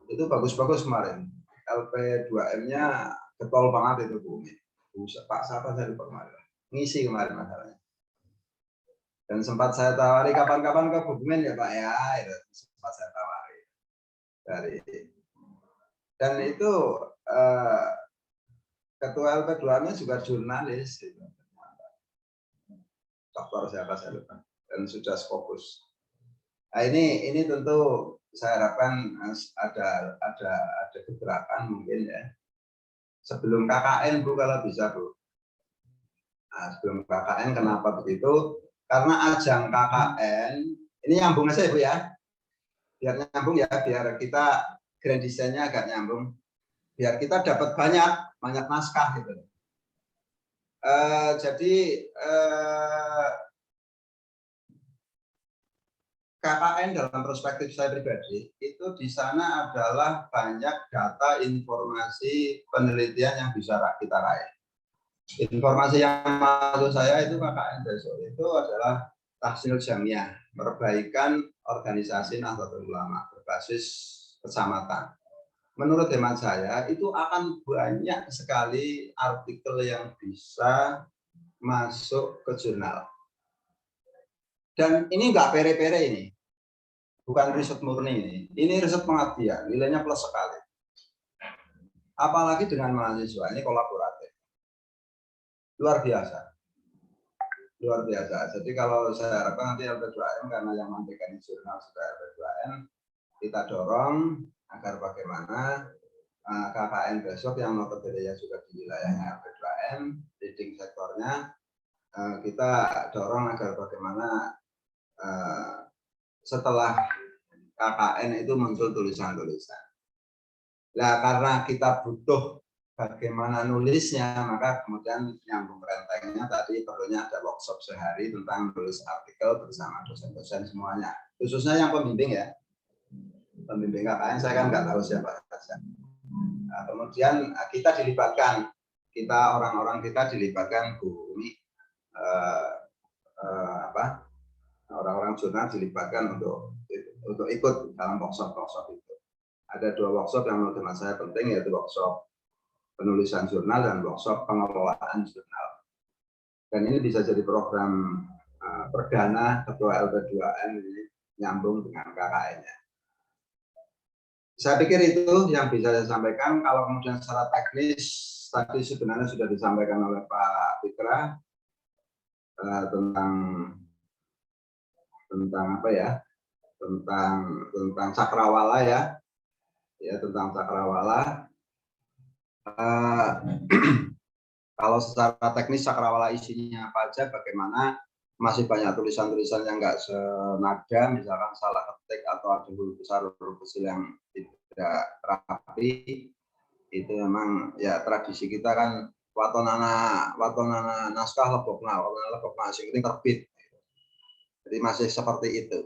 Itu bagus-bagus kemarin. LP2M-nya getol banget itu Bu. Pak siapa saya lupa kemarin. Ngisi kemarin masalahnya. Dan sempat saya tawari kapan-kapan ke Bumen ya Pak ya. Itu sempat saya tawari. Dan itu ketua LP2-nya juga jurnalis. Dokter siapa saya lupa. Dan sudah fokus. Nah ini tentu saya harapkan ada gebrakan mungkin ya. Sebelum KKN Bu kalau bisa Bu. Nah, sebelum KKN kenapa begitu? Karena ajang KKN ini nyambung aja Bu ya. Biar nyambung ya, biar kita grand design-nya agak nyambung. Biar kita dapat banyak naskah gitu. Jadi KKN dalam perspektif saya pribadi itu di sana adalah banyak data informasi penelitian yang bisa kita raih. Informasi yang masuk saya itu KKN besok itu adalah tahsil jamiah, perbaikan organisasi Nahdlatul Ulama berbasis kecamatan. Menurut hemat saya itu akan banyak sekali artikel yang bisa masuk ke jurnal. Dan ini nggak pere-pere ini. Bukan riset murni ini riset pengabdian, nilainya plus sekali. Apalagi dengan mahasiswa, ini kolaboratif. Luar biasa. Luar biasa. Jadi kalau saya harapkan nanti LP2M, karena yang memberikan jurnal sudah LP2M, kita dorong agar bagaimana KKN besok yang notabene juga di wilayahnya LP2M, leading sektornya, kita dorong agar bagaimana setelah KKN itu muncul tulisan-tulisan. Nah, karena kita butuh bagaimana nulisnya, maka kemudian nyambung rentengnya tadi perlunya ada workshop sehari tentang nulis artikel bersama dosen-dosen semuanya. Khususnya yang pembimbing ya. Pembimbing KKN saya kan nggak tahu siapa saja. Nah, kemudian kita dilibatkan, orang-orang kita dilibatkan Bu Umi, orang-orang jurnal dilibatkan untuk ikut dalam workshop itu. Ada 2 workshop yang menurut saya penting, yaitu workshop penulisan jurnal dan workshop pengelolaan jurnal. Dan ini bisa jadi program perdana ketua LP2M ini nyambung dengan KKN-nya. Saya pikir itu yang bisa saya sampaikan. Kalau kemudian secara teknis tadi sebenarnya sudah disampaikan oleh Pak Fitra tentang apa ya? Tentang cakrawala ya, tentang cakrawala. Kalau secara teknis cakrawala isinya apa aja, bagaimana masih banyak tulisan-tulisan yang nggak senada, misalkan salah ketik atau ada huruf besar huruf kecil yang tidak rapi, itu memang ya tradisi kita kan watonana naskah lebokna sing penting terbit. Jadi masih seperti itu.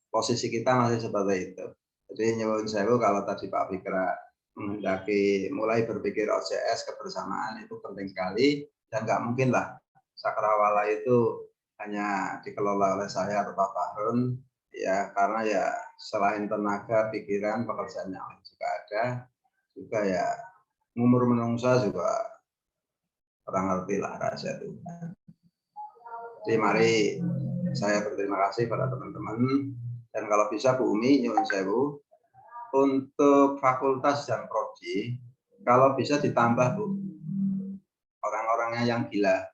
Posisi kita masih seperti itu. Jadi nyuwun sewu kalau tadi Pak Fikra menghendaki mulai berpikir OJS kebersamaan itu penting sekali, dan nggak mungkin lah cakrawala itu hanya dikelola oleh saya atau Pak Fahrun. Ya karena ya selain tenaga, pikiran, pekerjaan yang lain juga ada, juga ya umur menungsa juga orang ngerti lah rahasia Tuhan. Jadi mari saya berterima kasih pada teman-teman, dan kalau bisa Bu Umi, nyuwun sewu, untuk fakultas dan prodi, kalau bisa ditambah Bu, orang-orangnya yang gila.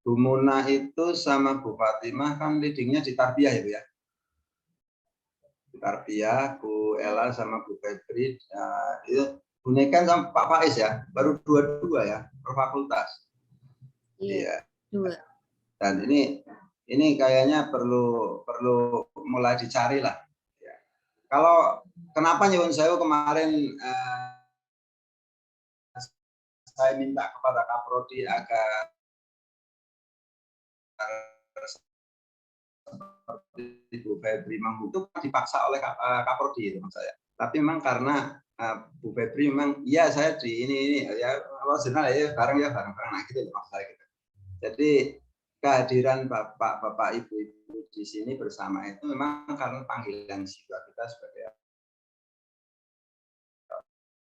Bu Muna itu sama Bu Fatimah kan leadingnya di Tarbiyah ya Bu ya? Di Tarbiyah, Bu Ella sama Bu Febri, itu Bu Nekan sama Pak Faiz ya, baru dua-dua ya, per fakultas. Iya. Dua. Dan ini kayaknya perlu mulai dicari lah. Ya. Kalau kenapa nyuwun sewu kemarin saya minta kepada Kaprodi agar Bu Febri itu dipaksa oleh Kaprodi teman saya. Tapi memang karena Bu Febri memang iya saya di ini ya kalau jurnal ya bareng nah gitu maksud saya gitu. Jadi kehadiran bapak ibu di sini bersama itu memang karena panggilan jiwa kita sebagai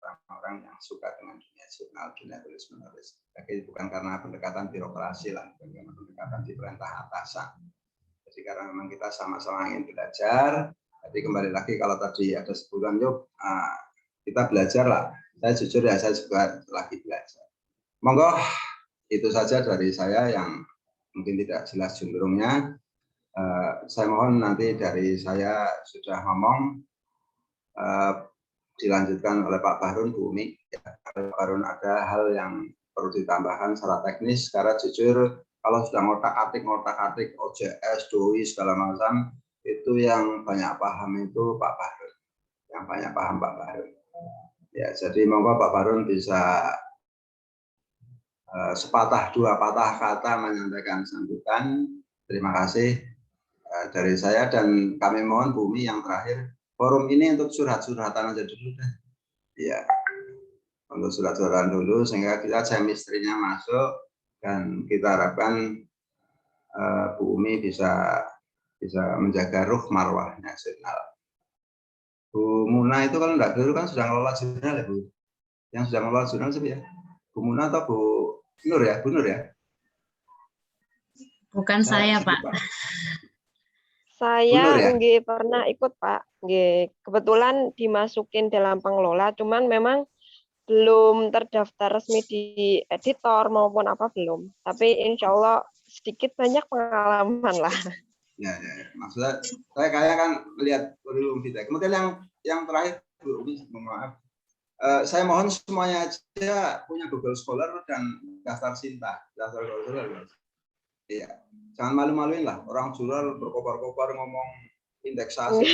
orang-orang yang suka dengan dunia jurnal, dunia tulis menulis. Jadi bukan karena pendekatan birokrasi lah, bukan karena pendekatan di perintah atasan. Jadi karena memang kita sama-sama ingin belajar. Jadi kembali lagi kalau tadi ada sebulan yuk kita belajar lah. Saya jujur ya saya juga lagi belajar. Monggo itu saja dari saya yang mungkin tidak jelas jumlahnya. Saya mohon nanti dari saya sudah ngomong dilanjutkan oleh Pak Bahrun, Bu Umi. Ya, Pak Bahrun ada hal yang perlu ditambahkan secara teknis. Karena jujur kalau sudah ngotak-atik OJS, DOI segala macam itu yang banyak paham itu Pak Bahrun. Yang banyak paham Pak Bahrun. Ya, jadi monggo Pak Bahrun bisa sepatah dua patah kata menyampaikan sambutan. Terima kasih dari saya dan kami mohon Bu Umi yang terakhir forum ini untuk surhat-surhatan aja dulu deh. Iya. Untuk surhat-surhatan dulu sehingga kita chemistry-nya masuk dan kita harapkan Bu Umi bisa menjaga ruh marwahnya jurnal. Bu Muna itu kalau enggak dulu kan sudah ngelola jurnal ya Bu. Yang sudah ngelola jurnal siapa ya? Bu Muna atau Bu Nur ya? Bu Nur ya? Bukan saya, Pak. Saya ya? nggih pernah ikut Pak. Nggih, kebetulan dimasukin dalam pengelola, cuman memang belum terdaftar resmi di editor maupun apa belum. Tapi insya Allah sedikit banyak pengalaman lah. Ya. Maksudnya saya kayak kan melihat kurikulum kita. Kemudian yang terakhir Bu Umi, maaf. Saya mohon semuanya aja punya Google Scholar dan daftar Sinta, daftar Google Scholar. Iya, jangan malu-maluin lah. Orang jurnal berkobar-kobar ngomong indeksasi,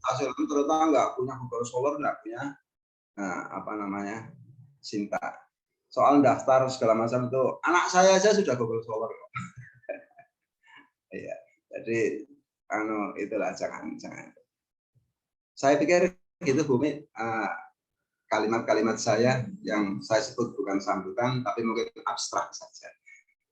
hasil ternyata nggak punya Google Scholar, nggak punya Sinta. Soal daftar segala macam itu, anak saya aja sudah Google Scholar. Iya, jadi itulah jangan. Saya pikir gitu Bu Umi, kalimat-kalimat saya yang saya sebut bukan sambutan, tapi mungkin abstrak saja.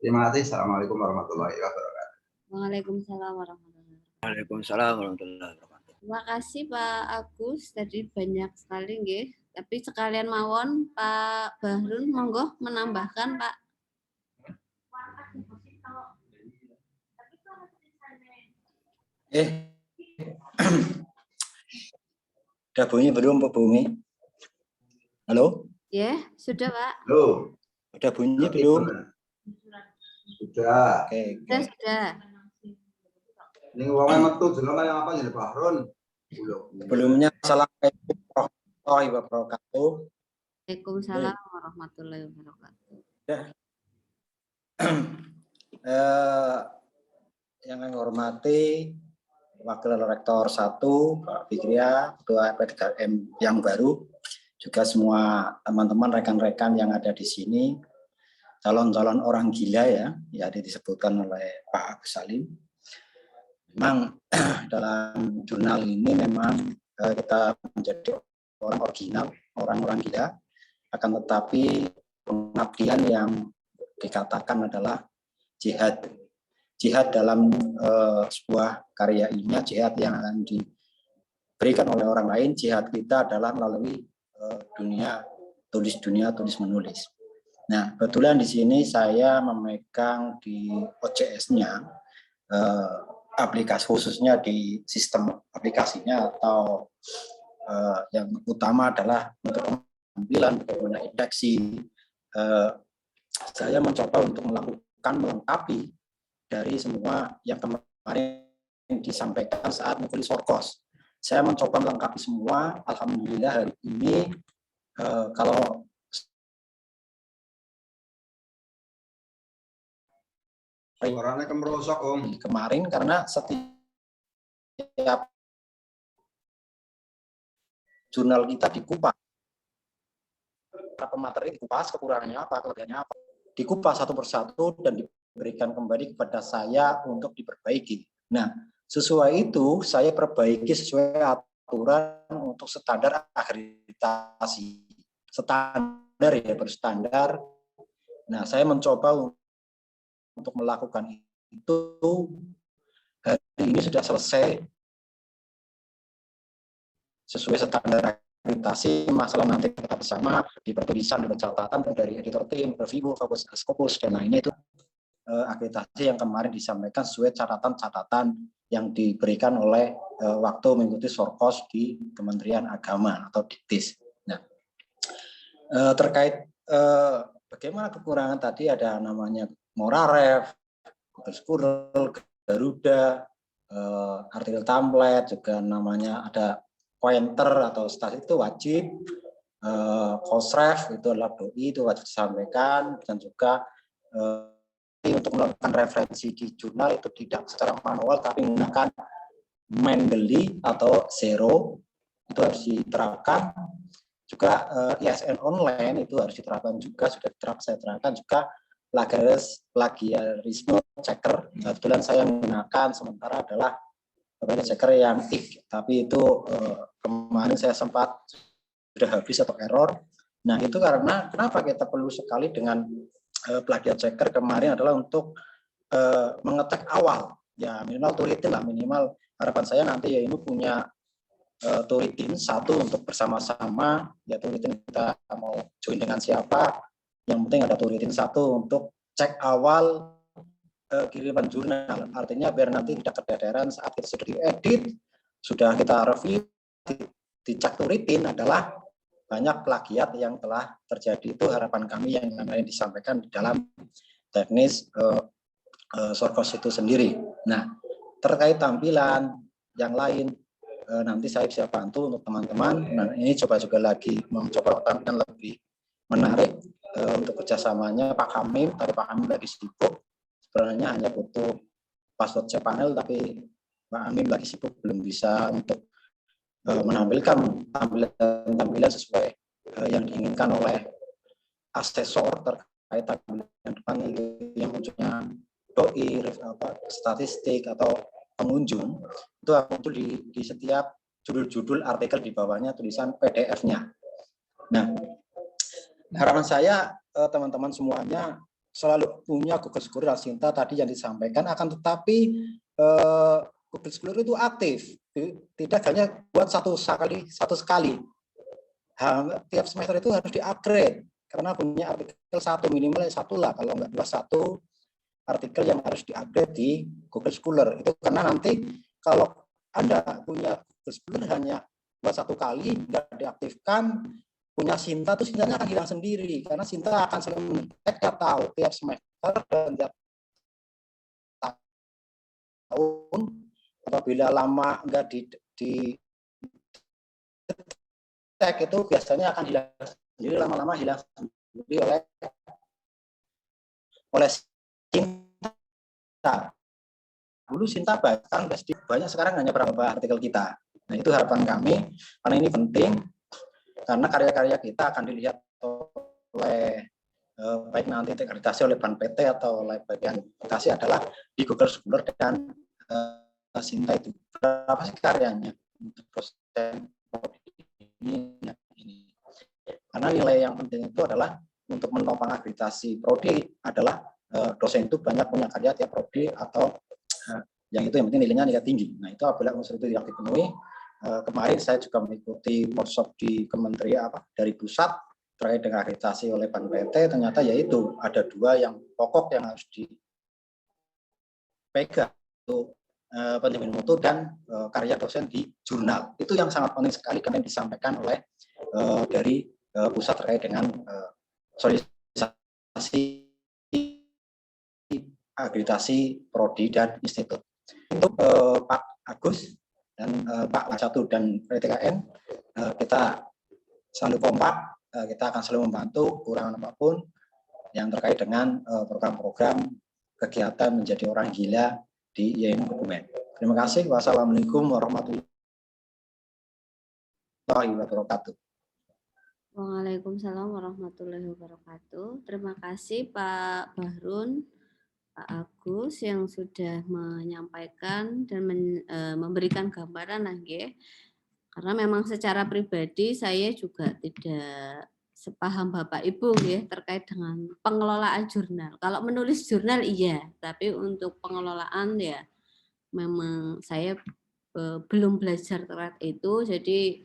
Terima kasih. Assalamualaikum warahmatullahi wabarakatuh. Waalaikumsalam warahmatullahi wabarakatuh. Waalaikumsalam warahmatullahi wabarakatuh. Terima kasih Pak Agus, tadi banyak sekali nggih. Tapi sekalian mawon Pak Bahrun monggo menambahkan Pak. Udah bunyi belum Pak Bumi? Halo? Ya, sudah Pak. Halo. Udah bunyi belum? Sudah. Oke. Sudah. Ini uangnya metu jenenge yang apa jadi Bahrun? Sebelumnya assalamualaikum warahmatullahi wabarakatuh. Waalaikumsalam warahmatullahi wabarakatuh. Yang saya hormati Wakil Rektor 1 Pak Fikria, Ketua P3M yang baru, juga semua teman-teman rekan-rekan yang ada di sini, calon-calon orang gila ya disebutkan oleh Pak Agus Salim. Memang dalam jurnal ini memang kita menjadi orang original, orang-orang gila, akan tetapi pengabdian yang dikatakan adalah jihad jihad dalam sebuah karya ilmiah, jihad yang akan diberikan oleh orang lain. Jihad kita adalah melalui dunia tulis menulis. Nah, kebetulan di sini saya memegang di OCS-nya, aplikasi khususnya di sistem aplikasinya, atau yang utama adalah untuk pengambilan, bagaimana indeksi. Saya mencoba untuk melakukan melengkapi dari semua yang kemarin disampaikan saat menulis Sorkos. Saya mencoba melengkapi semua. Alhamdulillah hari ini kalau Suaranya kemerosok, Om. kemarin, karena setiap jurnal kita dikupas, pemateri dikupas, kekurangannya apa, kelebihannya apa, dikupas satu persatu dan diberikan kembali kepada saya untuk diperbaiki. Nah, sesuai itu saya perbaiki sesuai aturan untuk standar akreditasi, standar ya, berstandar. Nah, saya mencoba untuk melakukan itu. Hari ini sudah selesai sesuai standar akreditasi. Masalah nanti kita bersama di pertulisan, di catatan dari editor tim, review, fokus, skopus, dan lainnya itu akreditasi yang kemarin disampaikan sesuai catatan-catatan yang diberikan oleh waktu mengikuti Sorkos di Kementerian Agama atau Diktis. Nah, terkait bagaimana kekurangan tadi, ada namanya Moraref, Google Scholar, Garuda, artikel template, juga namanya ada pointer atau statistik itu wajib, Kosref itu adalah doi, itu wajib disampaikan, dan juga untuk melakukan referensi di jurnal itu tidak secara manual tapi menggunakan Mendeley atau Zero, itu harus diterapkan. Juga ISN online itu harus diterapkan juga, sudah saya terapkan juga. Plagiarisme checker, kebetulan saya menggunakan sementara adalah checker yang IK, tapi itu kemarin saya sempat sudah habis atau error. Nah, itu karena kenapa kita perlu sekali dengan plagiat checker kemarin adalah untuk mengetek awal, ya minimal turitin lah, minimal harapan saya nanti ya ini punya turitin satu untuk bersama-sama, ya turitin kita mau join dengan siapa. Yang penting ada turitin satu untuk cek awal kiriman jurnal. Artinya biar nanti tidak keteteran saat kita sudah diedit, sudah kita review, dicek turitin adalah banyak plagiat yang telah terjadi. Itu harapan kami yang kemarin disampaikan di dalam teknis Sorkos itu sendiri. Nah, terkait tampilan yang lain, nanti saya bisa bantu untuk teman-teman. Nah, ini coba juga lagi mencoba tampilan lebih menarik. Untuk kerjasamanya Pak Hamim, tadi Pak Hamim lagi sibuk, sebenarnya hanya butuh password cPanel, tapi Pak Hamim lagi sibuk, belum bisa untuk menampilkan tampilan sesuai yang diinginkan oleh asesor terkait tampilan depan itu yang munculnya doi, statistik atau pengunjung, itu muncul di setiap judul-judul artikel di bawahnya tulisan PDF-nya. Nah, harapan saya teman-teman semuanya selalu punya Google Scholar Sinta tadi yang disampaikan, akan tetapi Google Scholar itu aktif, tidak hanya buat satu sekali. Tiap semester itu harus di-upgrade karena punya artikel satu, minimal satu lah, kalau nggak dua, satu artikel yang harus di-upgrade di Google Scholar. Itu karena nanti kalau Anda punya Google Scholar hanya buat satu kali, nggak diaktifkan, punya Sinta itu Sintanya akan hilang sendiri, karena Sinta akan selalu mengecek tiap semester dan tiap tahun. Apabila lama enggak di tag itu biasanya akan hilang sendiri, lama-lama hilang sendiri oleh Sinta. Dulu Sinta bahkan banyak, sekarang hanya berapa artikel kita. Nah, itu harapan kami, karena ini penting. Karena karya-karya kita akan dilihat oleh baik nanti akreditasi oleh Ban PT atau oleh bagian akreditasi adalah di Google Scholar dan Sinta itu berapa sih karyanya untuk proses ini. Karena nilai yang penting itu adalah untuk menopang akreditasi prodi adalah dosen itu banyak punya karya tiap prodi atau yang itu yang penting nilainya tinggi. Nah itu apabila unsur itu tidak dipenuhi, kemarin saya juga mengikuti workshop di kementerian dari pusat terkait dengan akreditasi oleh Ban PT, ternyata yaitu ada 2 yang pokok yang harus dipegang, itu penjamin mutu dan karya dosen di jurnal. Itu yang sangat penting sekali karena yang disampaikan oleh dari pusat terkait dengan sosialisasi akreditasi prodi dan institut. Untuk Pak Agus dan Pak Satu dan PTKN, kita selalu kompak, kita akan selalu membantu kurangan apapun yang terkait dengan program-program kegiatan menjadi orang gila di IAIN Kebumen. Terima kasih. Wassalamualaikum warahmatullahi wabarakatuh. Waalaikumsalam warahmatullahi wabarakatuh. Terima kasih Pak Bahrun, Pak Agus yang sudah menyampaikan dan memberikan gambaran lah nggih. Karena memang secara pribadi saya juga tidak sepaham Bapak Ibu nggih terkait dengan pengelolaan jurnal. Kalau menulis jurnal iya, tapi untuk pengelolaan ya memang saya belum belajar terkait itu. Jadi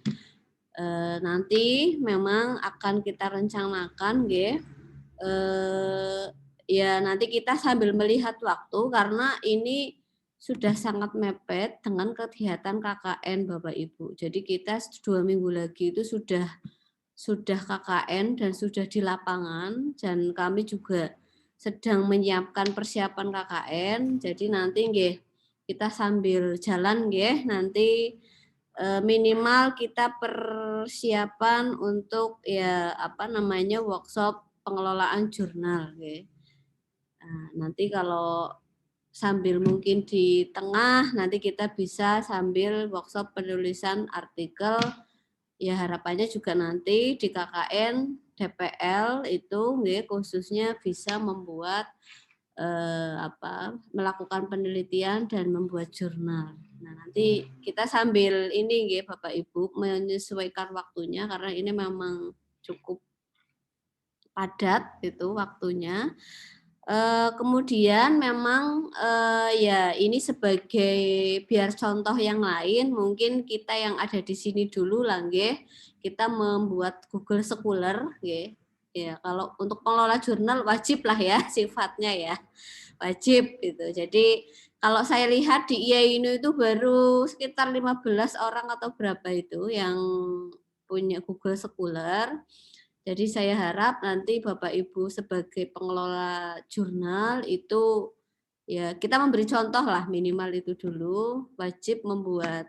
nanti memang akan kita rencanakan nggih. Ya nanti kita sambil melihat waktu karena ini sudah sangat mepet dengan kegiatan KKN Bapak Ibu. Jadi kita 2 minggu lagi itu sudah KKN dan sudah di lapangan dan kami juga sedang menyiapkan persiapan KKN. Jadi nanti nggih kita sambil jalan nggih nanti minimal kita persiapan untuk ya workshop pengelolaan jurnal nggih. Nah, nanti kalau sambil mungkin di tengah nanti kita bisa sambil workshop penulisan artikel ya harapannya juga nanti di KKN DPL itu nggih khususnya bisa membuat melakukan penelitian dan membuat jurnal. Nah, nanti kita sambil ini nggih Bapak Ibu menyesuaikan waktunya karena ini memang cukup padat itu waktunya. Kemudian memang ya ini sebagai biar contoh yang lain mungkin kita yang ada di sini dulu lah nggih kita membuat Google Scholar nggih. Ya kalau untuk pengelola jurnal wajib lah ya sifatnya ya wajib gitu. Jadi kalau saya lihat di IAIN itu baru sekitar 15 orang atau berapa itu yang punya Google Scholar. Jadi saya harap nanti Bapak Ibu sebagai pengelola jurnal itu ya kita memberi contoh lah minimal itu dulu wajib membuat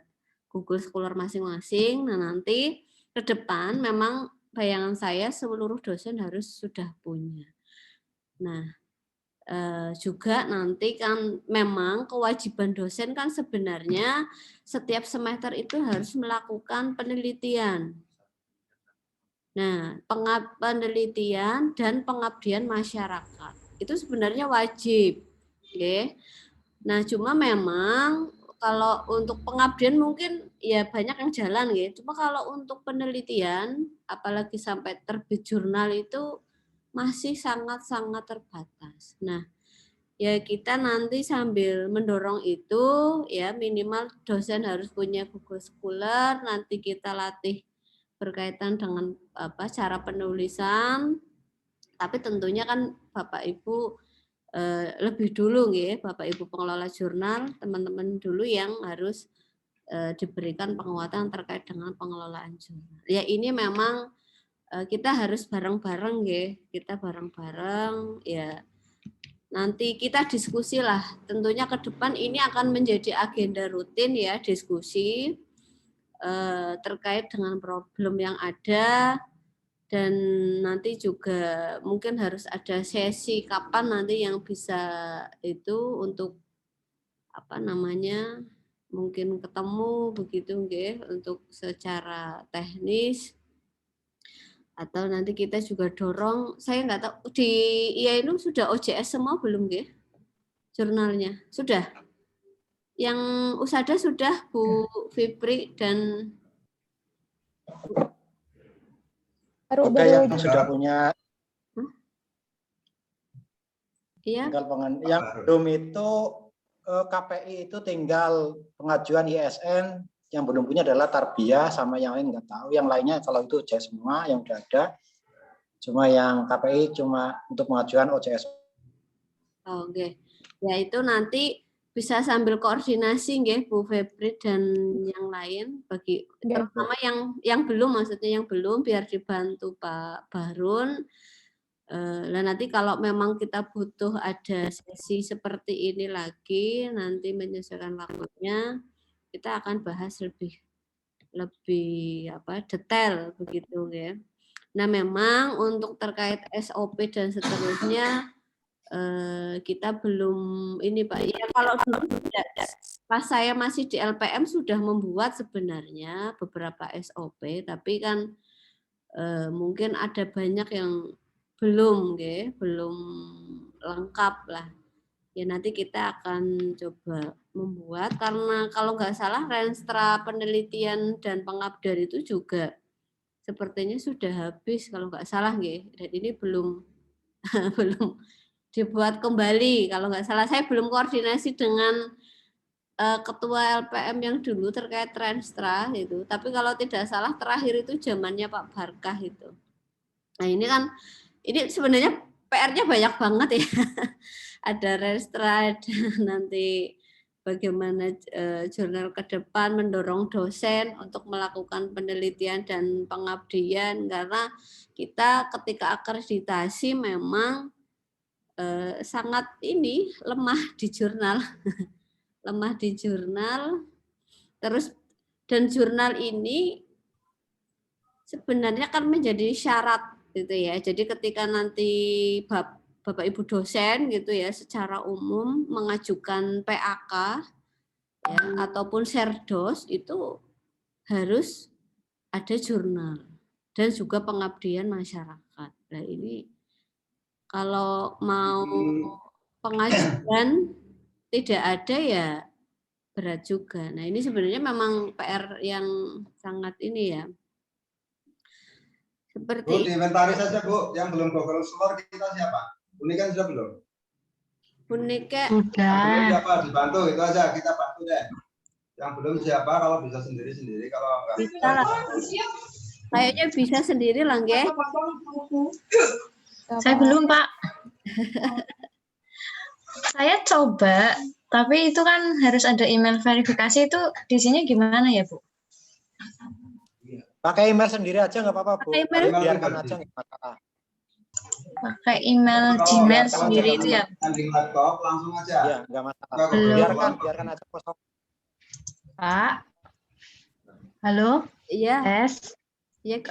Google Scholar masing-masing. Nah nanti ke depan memang bayangan saya seluruh dosen harus sudah punya. Nah juga nanti kan memang kewajiban dosen kan sebenarnya setiap semester itu harus melakukan penelitian. Nah, penelitian dan pengabdian masyarakat itu sebenarnya wajib, okay? Nah, cuma memang kalau untuk pengabdian mungkin ya banyak yang jalan, ya. Cuma kalau untuk penelitian, apalagi sampai terbit jurnal itu masih sangat-sangat terbatas. Nah, ya kita nanti sambil mendorong itu, ya minimal dosen harus punya Google Scholar, nanti kita latih berkaitan dengan cara penulisan, tapi tentunya kan Bapak Ibu lebih dulu nggih, Bapak Ibu pengelola jurnal, teman-teman dulu yang harus diberikan penguatan terkait dengan pengelolaan jurnal. Ya ini memang kita harus bareng-bareng nggih, kita bareng-bareng ya. Nanti kita diskusi lah, tentunya ke depan ini akan menjadi agenda rutin ya, diskusi terkait dengan problem yang ada dan nanti juga mungkin harus ada sesi kapan nanti yang bisa itu untuk mungkin ketemu begitu nggih untuk secara teknis atau nanti kita juga dorong saya nggak tahu di IAIN sudah OJS semua belum nggih jurnalnya sudah yang USADA sudah Bu Fipri dan Oke, yang sudah punya Iya. Tinggal yang belum itu KPI itu tinggal pengajuan ISN, yang belum punya adalah Tarbiyah sama yang lain nggak tahu. Yang lainnya kalau itu OJS semua yang udah ada. Cuma yang KPI cuma untuk pengajuan OJS. Oke. Ya itu nanti bisa sambil koordinasi nggih Bu Febri dan yang lain bagi terutama yang belum, maksudnya yang belum biar dibantu Pak Barun. Nah nanti kalau memang kita butuh ada sesi seperti ini lagi, nanti menyesuaikan waktunya, kita akan bahas lebih detail begitu ya. Nah memang untuk terkait SOP dan seterusnya kita belum ini Pak. Ya kalau dulu pas saya masih di LPM sudah membuat sebenarnya beberapa SOP, tapi kan mungkin ada banyak yang belum lengkap lah. Ya nanti kita akan coba membuat, karena kalau nggak salah Renstra Penelitian dan Pengabdian itu juga sepertinya sudah habis kalau nggak salah nggih. Dan ini belum belum dibuat kembali kalau nggak salah. Saya belum koordinasi dengan ketua LPM yang dulu terkait Renstra itu. Tapi kalau tidak salah terakhir itu zamannya Pak Barkah itu. Nah ini kan, ini sebenarnya PR-nya banyak banget ya. Ada Renstra, ada nanti bagaimana jurnal ke depan mendorong dosen untuk melakukan penelitian dan pengabdian, karena kita ketika akreditasi memang sangat lemah di jurnal. Lemah di jurnal. Terus dan jurnal ini sebenarnya kan menjadi syarat gitu ya. Jadi ketika nanti Bapak Ibu dosen gitu ya secara umum mengajukan PAK ya, ataupun serdos itu harus ada jurnal dan juga pengabdian masyarakat. Nah ini kalau mau pengajuan tidak ada ya berat juga. Nah ini sebenarnya memang PR yang sangat ini ya. Seperti Bu, diinventaris saja Bu, yang belum Google Scholar kita siapa? Unika sudah belum? Unika belum siapa, dibantu itu aja, kita bantu deh. Yang belum siapa, kalau bisa sendiri-sendiri, kalau enggak bisa lah. Kayaknya bisa sendiri lah, nggih. Saya belum, Pak. Saya coba, tapi itu kan harus ada email verifikasi, itu di sini gimana ya, Bu? Pakai email sendiri aja nggak apa-apa, Bu. Pakai email. Biarkan aja nggak apa-apa. Pakai email Gmail sendiri itu ya? Di laptop langsung aja. Iya, nggak masalah. Biarkan aja kosong. Pak, halo? Iya. Tes. Iya.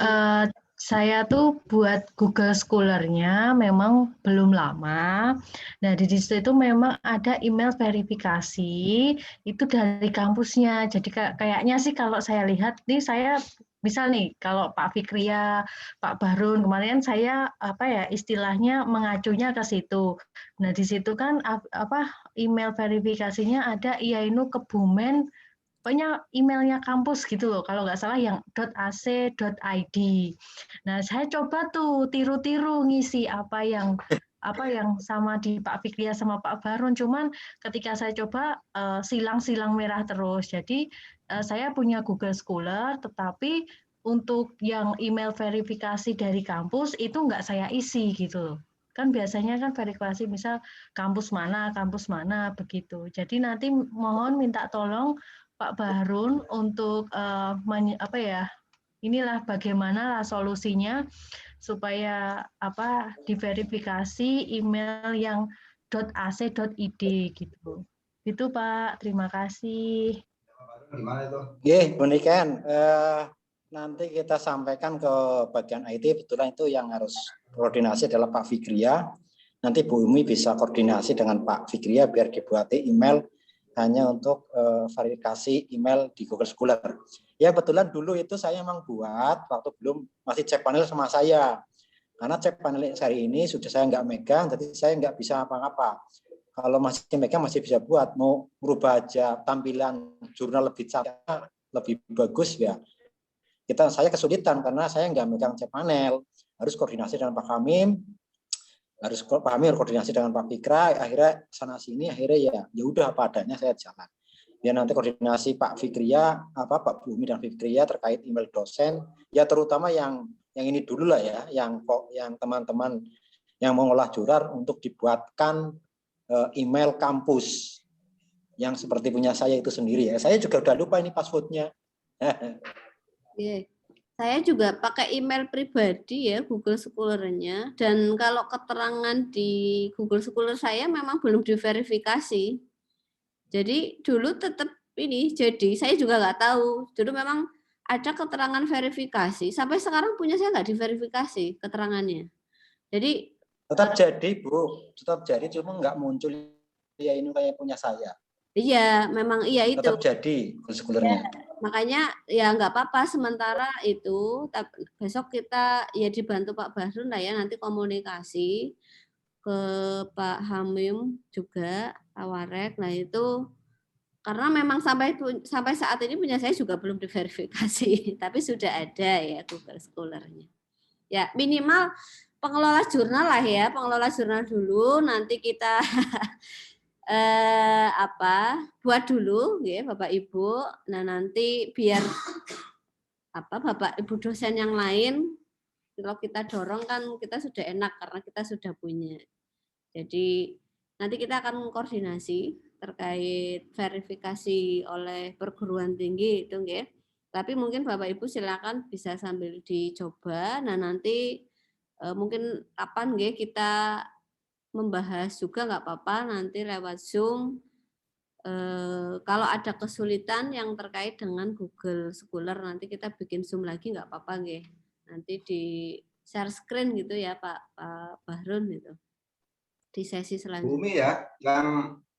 Saya tuh buat Google Scholar-nya memang belum lama. Nah, di situ itu memang ada email verifikasi itu dari kampusnya. Jadi kayaknya sih kalau saya lihat nih, saya misal nih kalau Pak Fikria, Pak Barun kemarin saya istilahnya mengacunya ke situ. Nah, di situ kan email verifikasinya ada IAINU Kebumen, pokoknya emailnya kampus gitu loh, kalau nggak salah yang .ac.id. Nah, saya coba tuh tiru-tiru ngisi apa yang sama di Pak Fikria sama Pak Barun, cuman ketika saya coba silang-silang merah terus. Jadi saya punya Google Scholar, tetapi untuk yang email verifikasi dari kampus itu nggak saya isi gitu loh. Kan biasanya kan verifikasi misal kampus mana begitu. Jadi nanti mohon minta tolong Pak Barun untuk inilah bagaimana solusinya supaya diverifikasi email yang .ac.id gitu. Itu Pak, terima kasih. Gimana itu? Bu Niken, nanti kita sampaikan ke bagian IT, betulan itu yang harus koordinasi adalah Pak Fikria. Nanti Bu Umi bisa koordinasi dengan Pak Fikria biar dibuati email hanya untuk verifikasi email di Google Scholar. Ya kebetulan dulu itu saya memang buat waktu belum masih cek panel sama saya. Karena cek panel hari ini sudah saya nggak megang, jadi saya nggak bisa apa-apa. Kalau masih megang masih bisa buat, mau merubah aja tampilan jurnal lebih cantik, lebih bagus ya. Saya kesulitan karena saya nggak megang cek panel, harus koordinasi dengan Pak Hamim. harus pahami, harus koordinasi dengan Pak Fikra, akhirnya sana sini, akhirnya ya udah apa adanya saya jalan. Ya nanti koordinasi Pak Fikria, Pak Bumi dan Fikria terkait email dosen, ya terutama yang ini dulu lah ya, yang teman-teman yang mengolah jurnal untuk dibuatkan email kampus yang seperti punya saya itu sendiri ya. Saya juga udah lupa ini passwordnya. Yeah. Saya juga pakai email pribadi ya, Google Scholar-nya. Dan kalau keterangan di Google Scholar saya memang belum diverifikasi. Jadi dulu tetap ini, jadi saya juga nggak tahu. Dulu memang ada keterangan verifikasi. Sampai sekarang punya saya nggak diverifikasi keterangannya. Jadi tetap jadi Bu, tetap jadi, cuma nggak muncul ya ini kayak punya saya. Iya, memang iya itu. Tetap jadi Google-nya. Makanya ya nggak apa-apa sementara itu, besok kita ya dibantu Pak Bahrun lah ya, nanti komunikasi ke Pak Hamim juga, Pak Warek. Nah itu karena memang sampai saat ini punya saya juga belum diverifikasi, tapi sudah ada ya Google Scholar-nya. Ya minimal pengelola jurnal lah ya, pengelola jurnal dulu, nanti kita buat dulu ya Bapak Ibu. Nah nanti biar Bapak Ibu dosen yang lain kalau kita dorong kan kita sudah enak karena kita sudah punya. Jadi nanti kita akan koordinasi terkait verifikasi oleh perguruan tinggi itu ya. Tapi mungkin Bapak Ibu silakan bisa sambil dicoba. Nah nanti mungkin kapan ya kita membahas juga nggak apa-apa nanti lewat Zoom. Kalau ada kesulitan yang terkait dengan Google Scholar nanti kita bikin Zoom lagi nggak apa-apa nggih. Nanti di share screen gitu ya Pak Bahrun gitu. Di sesi selanjutnya. Bumi ya,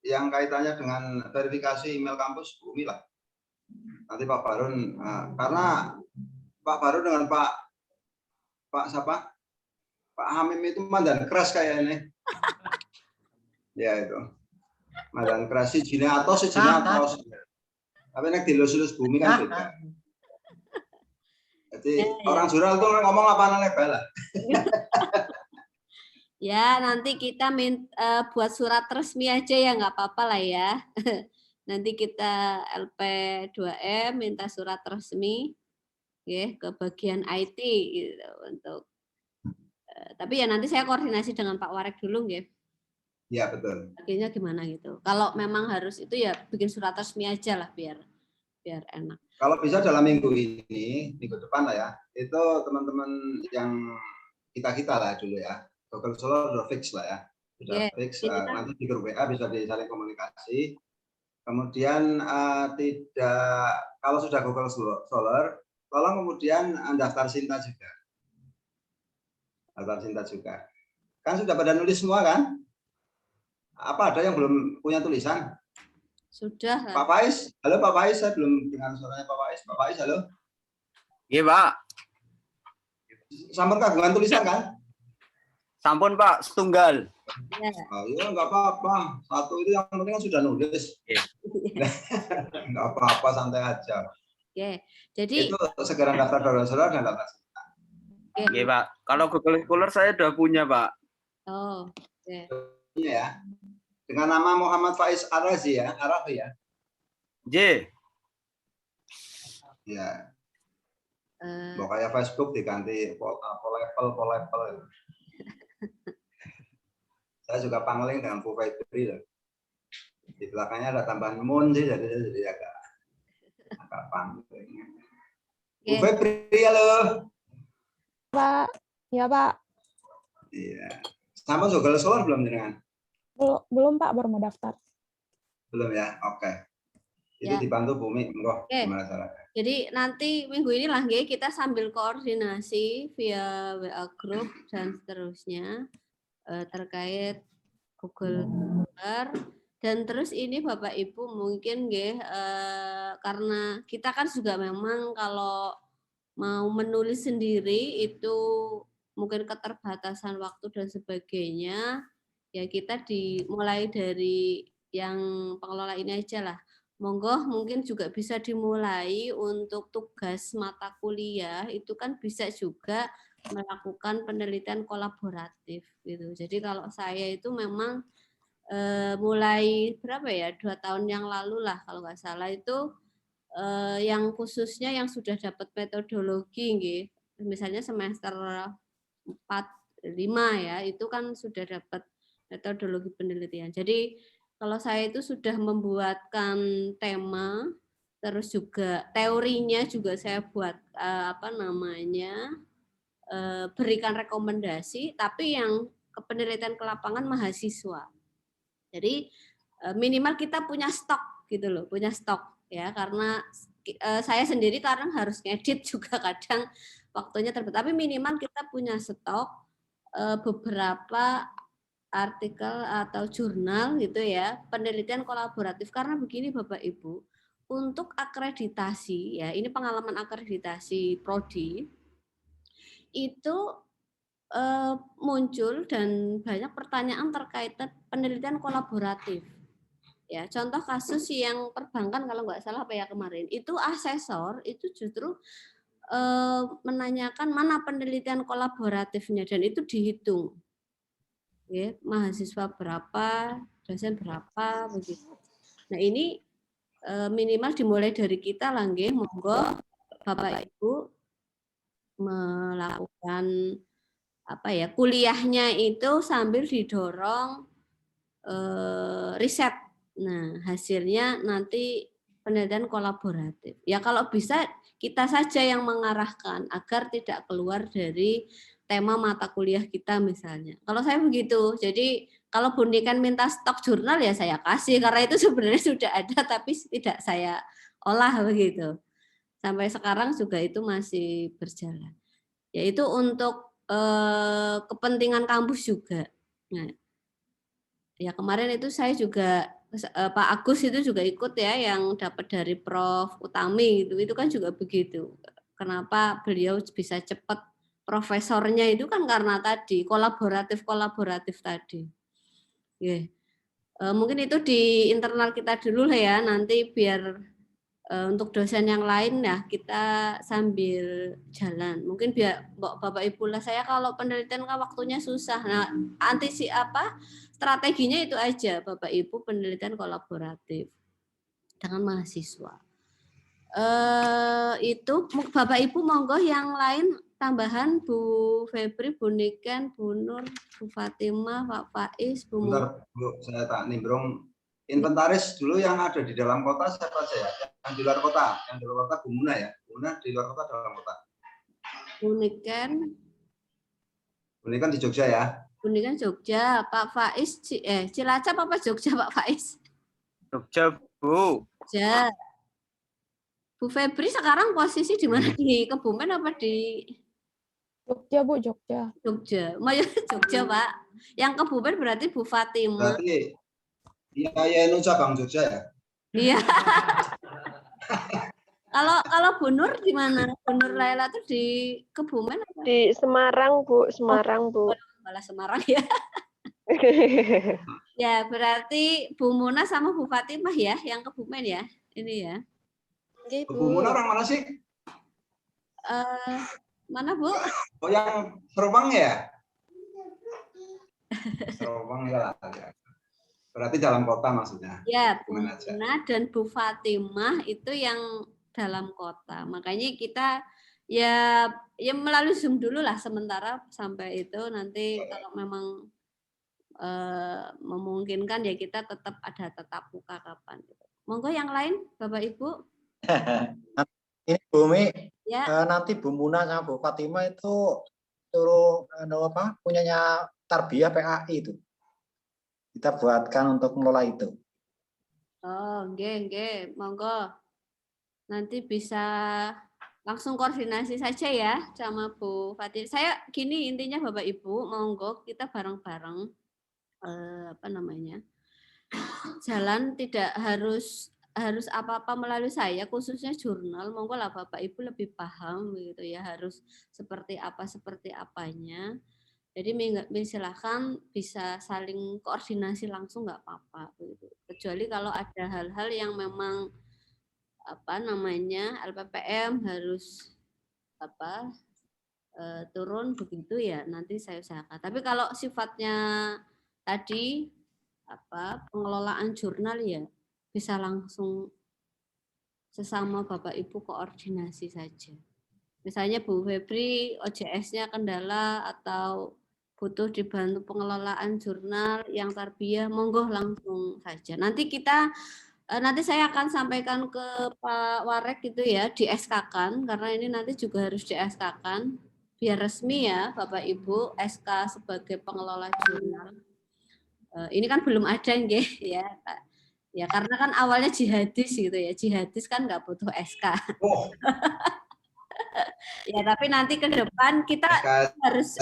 yang kaitannya dengan verifikasi email kampus Bumi lah. Nanti Pak Bahrun, karena Pak Bahrun dengan Pak siapa? Pak Hamim itu mandan keras kayaknya. Ya itu. Mandan keras si Jine atos. Tapi nek dilus-lus Bumi kan beda. Jadi orang jurnal tuh ngomong apa aneh bala. Ya, nanti kita buat surat resmi aja ya, nggak apa-apa lah ya. Nanti kita LP2M minta surat resmi ya, ke bagian IT gitu, untuk tapi ya nanti saya koordinasi dengan Pak Warek dulu ya. Iya, betul. Akhirnya gimana gitu. Kalau memang harus itu ya bikin surat resmi aja lah biar enak. Kalau bisa dalam minggu ini, minggu depan lah ya, itu teman-teman yang kita lah dulu ya. Google Scholar sudah fix lah ya. Sudah fix, nanti di grup WA bisa disaling komunikasi. Kemudian kalau sudah Google Scholar, tolong kemudian daftar Sinta juga. Daftar Sinta juga. Kan sudah pada nulis semua kan? Apa ada yang belum punya tulisan? Sudah. Pak Faiz, halo Pak Faiz, saya belum dengar suaranya Pak Faiz. Pak Faiz, halo. Iya Pak. Sampun kagungan tulisan kan? Sampun Pak, setunggal. Ya. Oh, iya nggak apa-apa. Satu itu yang penting kan sudah nulis. Nggak apa-apa, santai aja. Oke, jadi itu segera daftar Google Scholar dan daftar. Iya Pak. Kalau Google Scholar saya udah punya Pak. Oh, oke. Ya. Dengan nama Muhammad Faiz Arazi ya, Arafi ya. J. Ya. Pokoknya Facebook diganti polepel. Saya juga pangling dengan Bu Febri. Di belakangnya ada tambahan moon sih, jadi agak pangling. Bu Febri, halo. Pak, ya Pak. Iya. Sama Google Scholar belum dengan? Belum Pak, baru mau daftar. Belum ya, oke. Itu ya. Dibantu Bumi, gimana caranya? Jadi nanti minggu ini lah kita sambil koordinasi via WA group dan seterusnya terkait Google Scholar. Dan terus ini Bapak Ibu mungkin karena kita kan juga memang kalau mau menulis sendiri itu mungkin keterbatasan waktu dan sebagainya, ya kita dimulai dari yang pengelola ini aja lah. Monggo mungkin juga bisa dimulai untuk tugas mata kuliah itu kan bisa juga melakukan penelitian kolaboratif gitu. Jadi kalau saya itu memang mulai berapa ya 2 tahun yang lalu lah kalau nggak salah itu yang khususnya yang sudah dapat metodologi nggih. Misalnya semester 4, 5 ya, itu kan sudah dapat metodologi penelitian. Jadi kalau saya itu sudah membuatkan tema, terus juga teorinya juga saya buat berikan rekomendasi, tapi yang penelitian ke lapangan mahasiswa. Jadi minimal kita punya stok gitu loh, punya stok ya, karena saya sendiri kadang harus ngedit juga kadang waktunya terbatas, tapi minimal kita punya stok beberapa artikel atau jurnal gitu ya, penelitian kolaboratif. Karena begini Bapak Ibu, untuk akreditasi ya, ini pengalaman akreditasi prodi itu muncul dan banyak pertanyaan terkait penelitian kolaboratif. Ya, contoh kasus yang perbankan kalau nggak salah apa ya kemarin, itu asesor itu justru menanyakan mana penelitian kolaboratifnya dan itu dihitung. Ya, mahasiswa berapa, dosen berapa begitu. Nah, ini minimal dimulai dari kita lah nggih, monggo Bapak Ibu melakukan kuliahnya itu sambil didorong riset. Nah, hasilnya nanti penelitian kolaboratif. Ya kalau bisa kita saja yang mengarahkan agar tidak keluar dari tema mata kuliah kita misalnya. Kalau saya begitu. Jadi kalau Bunikan minta stok jurnal ya saya kasih karena itu sebenarnya sudah ada tapi tidak saya olah begitu. Sampai sekarang juga itu masih berjalan. Yaitu untuk kepentingan kampus juga. Nah, ya kemarin itu saya juga Pak Agus itu juga ikut ya yang dapat dari Prof Utami itu kan juga begitu. Kenapa beliau bisa cepat profesornya itu kan karena tadi kolaboratif tadi. Yeah. Mungkin itu di internal kita dulu lah ya, nanti biar untuk dosen yang lain ya kita sambil jalan. Mungkin biar Bapak Ibu lah, saya kalau penelitian kan waktunya susah. Nah, strateginya itu aja Bapak Ibu, penelitian kolaboratif dengan mahasiswa. Itu Bapak Ibu monggo yang lain tambahan Bu Febri, Bu Niken, Bu Nur, Bu Fatimah, Pak Faiz, Bu Bentar, Bu, saya tak nimbrung. Inventaris dulu yang ada di dalam kota siapa aja ya? Yang di luar kota, Bu Muna ya? Bu Muna di luar kota, dalam kota? Bu Niken. Bu Niken di Jogja ya? Bu Niken Jogja, Pak Faiz Cilacap apa Jogja Pak Faiz? Jogja, Bu. Jogja. Bu Febri sekarang posisi di mana, di Kebumen apa di Jogja, Bu, Jogja. Jogja. Mau Jogja, Pak. Yang Kebumen berarti Bu Fatimah. Berarti ya Nusa Bang Jogja ya? Iya. Kalau Bu Nur di mana? Bu Nur Laila tuh di Kebumen apa? Di Semarang, Bu. Semarang, Bu. Malah Semarang ya. Ya, berarti Bu Muna sama Bu Fatimah ya, yang Kebumen ya. Ini ya. Oke, Bu. Bu Muna orang mana sih? Mana, Bu? Oh, yang Serpong ya? Serpong ya. Berarti dalam kota maksudnya. Ya, Bu Muna dan Bu Fatimah itu yang dalam kota. Makanya kita ya melalui Zoom dulu lah sementara sampai itu, nanti kalau memang memungkinkan ya kita tetap ada tatap muka kapan. Monggo yang lain Bapak Ibu. Ini Bu Mi, ya. Nanti Bu Muna sama Bu Fatimah itu suruh punyanya Tarbiyah PAI itu. Kita buatkan untuk mengelola itu. Oh, nggih, monggo. Nanti bisa langsung koordinasi saja ya sama Bu Fatimah. Saya gini intinya Bapak Ibu, monggo kita bareng-bareng jalan, tidak harus apa-apa melalui saya, khususnya jurnal, monggo lah Bapak Ibu lebih paham gitu ya, harus seperti apanya. Jadi silahkan bisa saling koordinasi langsung nggak apa-apa gitu. Kecuali kalau ada hal-hal yang memang LPPM harus turun begitu ya nanti saya usahakan. Tapi kalau sifatnya tadi pengelolaan jurnal ya bisa langsung sesama Bapak Ibu koordinasi saja. Misalnya Bu Febri OJS-nya kendala atau butuh dibantu pengelolaan jurnal yang tarbiyah, monggo langsung saja. Nanti saya akan sampaikan ke Pak Warek gitu ya, di SK-kan, karena ini nanti juga harus di SK-kan, biar resmi ya Bapak Ibu, SK sebagai pengelola jurnal. Ini kan belum ada ya, Pak. Ya karena kan awalnya jihadis gitu ya, jihadis kan nggak butuh SK. Oh. Ya tapi nanti ke depan kita harus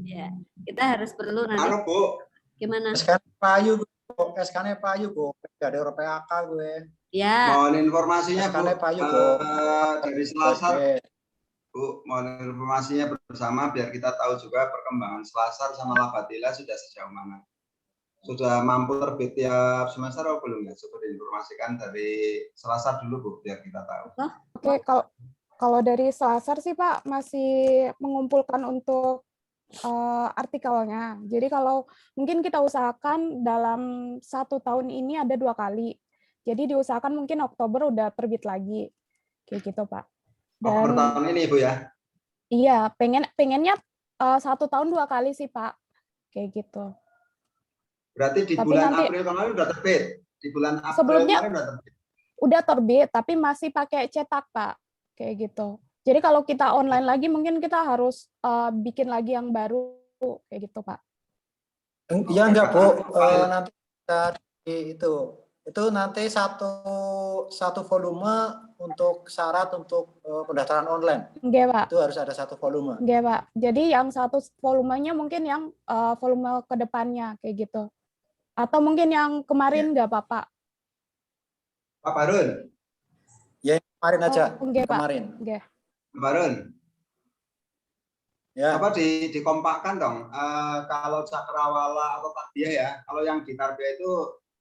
ya kita harus perlu nanti. Anu Bu, gimana? SK-nya payu Bu, dari PAK gue. Ya. Mohon informasinya Bu, payu, Bu. Dari Selasar. Bu, mohon informasinya bersama biar kita tahu juga perkembangan Selasar sama Labatila sudah sejauh mana. Sudah mampu terbit tiap semester atau belum ya? Coba diinformasikan dari Selasar dulu Bu, biar kita tahu. Oke, kalau dari Selasar sih Pak masih mengumpulkan untuk artikelnya. Jadi kalau mungkin kita usahakan dalam 1 tahun ini ada 2 kali. Jadi diusahakan mungkin Oktober udah terbit lagi, kayak gitu Pak. Oktober tahun ini Bu ya? Iya, pengennya 1 tahun 2 kali sih Pak, kayak gitu. Berarti di bulan April kemarin udah terbit. Di bulan April sebelumnya kemarin udah terbit. Udah terbit, tapi masih pakai cetak Pak, kayak gitu. Jadi kalau kita online lagi, mungkin kita harus bikin lagi yang baru, kayak gitu Pak. Iya enggak Bu, nanti itu nanti satu volume untuk syarat untuk pendaftaran online. Enggak Pak. Itu harus ada 1 volume. Enggak Pak. Jadi yang 1 volumenya mungkin yang volume kedepannya kayak gitu. Atau mungkin yang kemarin enggak Pak? Pak Barun. Ya kemarin aja. Enggak, kemarin. Pak. Enggak. Barun. Ya. Apa dikompakkan dong? Kalau cakrawala atau tarbiyah ya, kalau yang di tarbiyah itu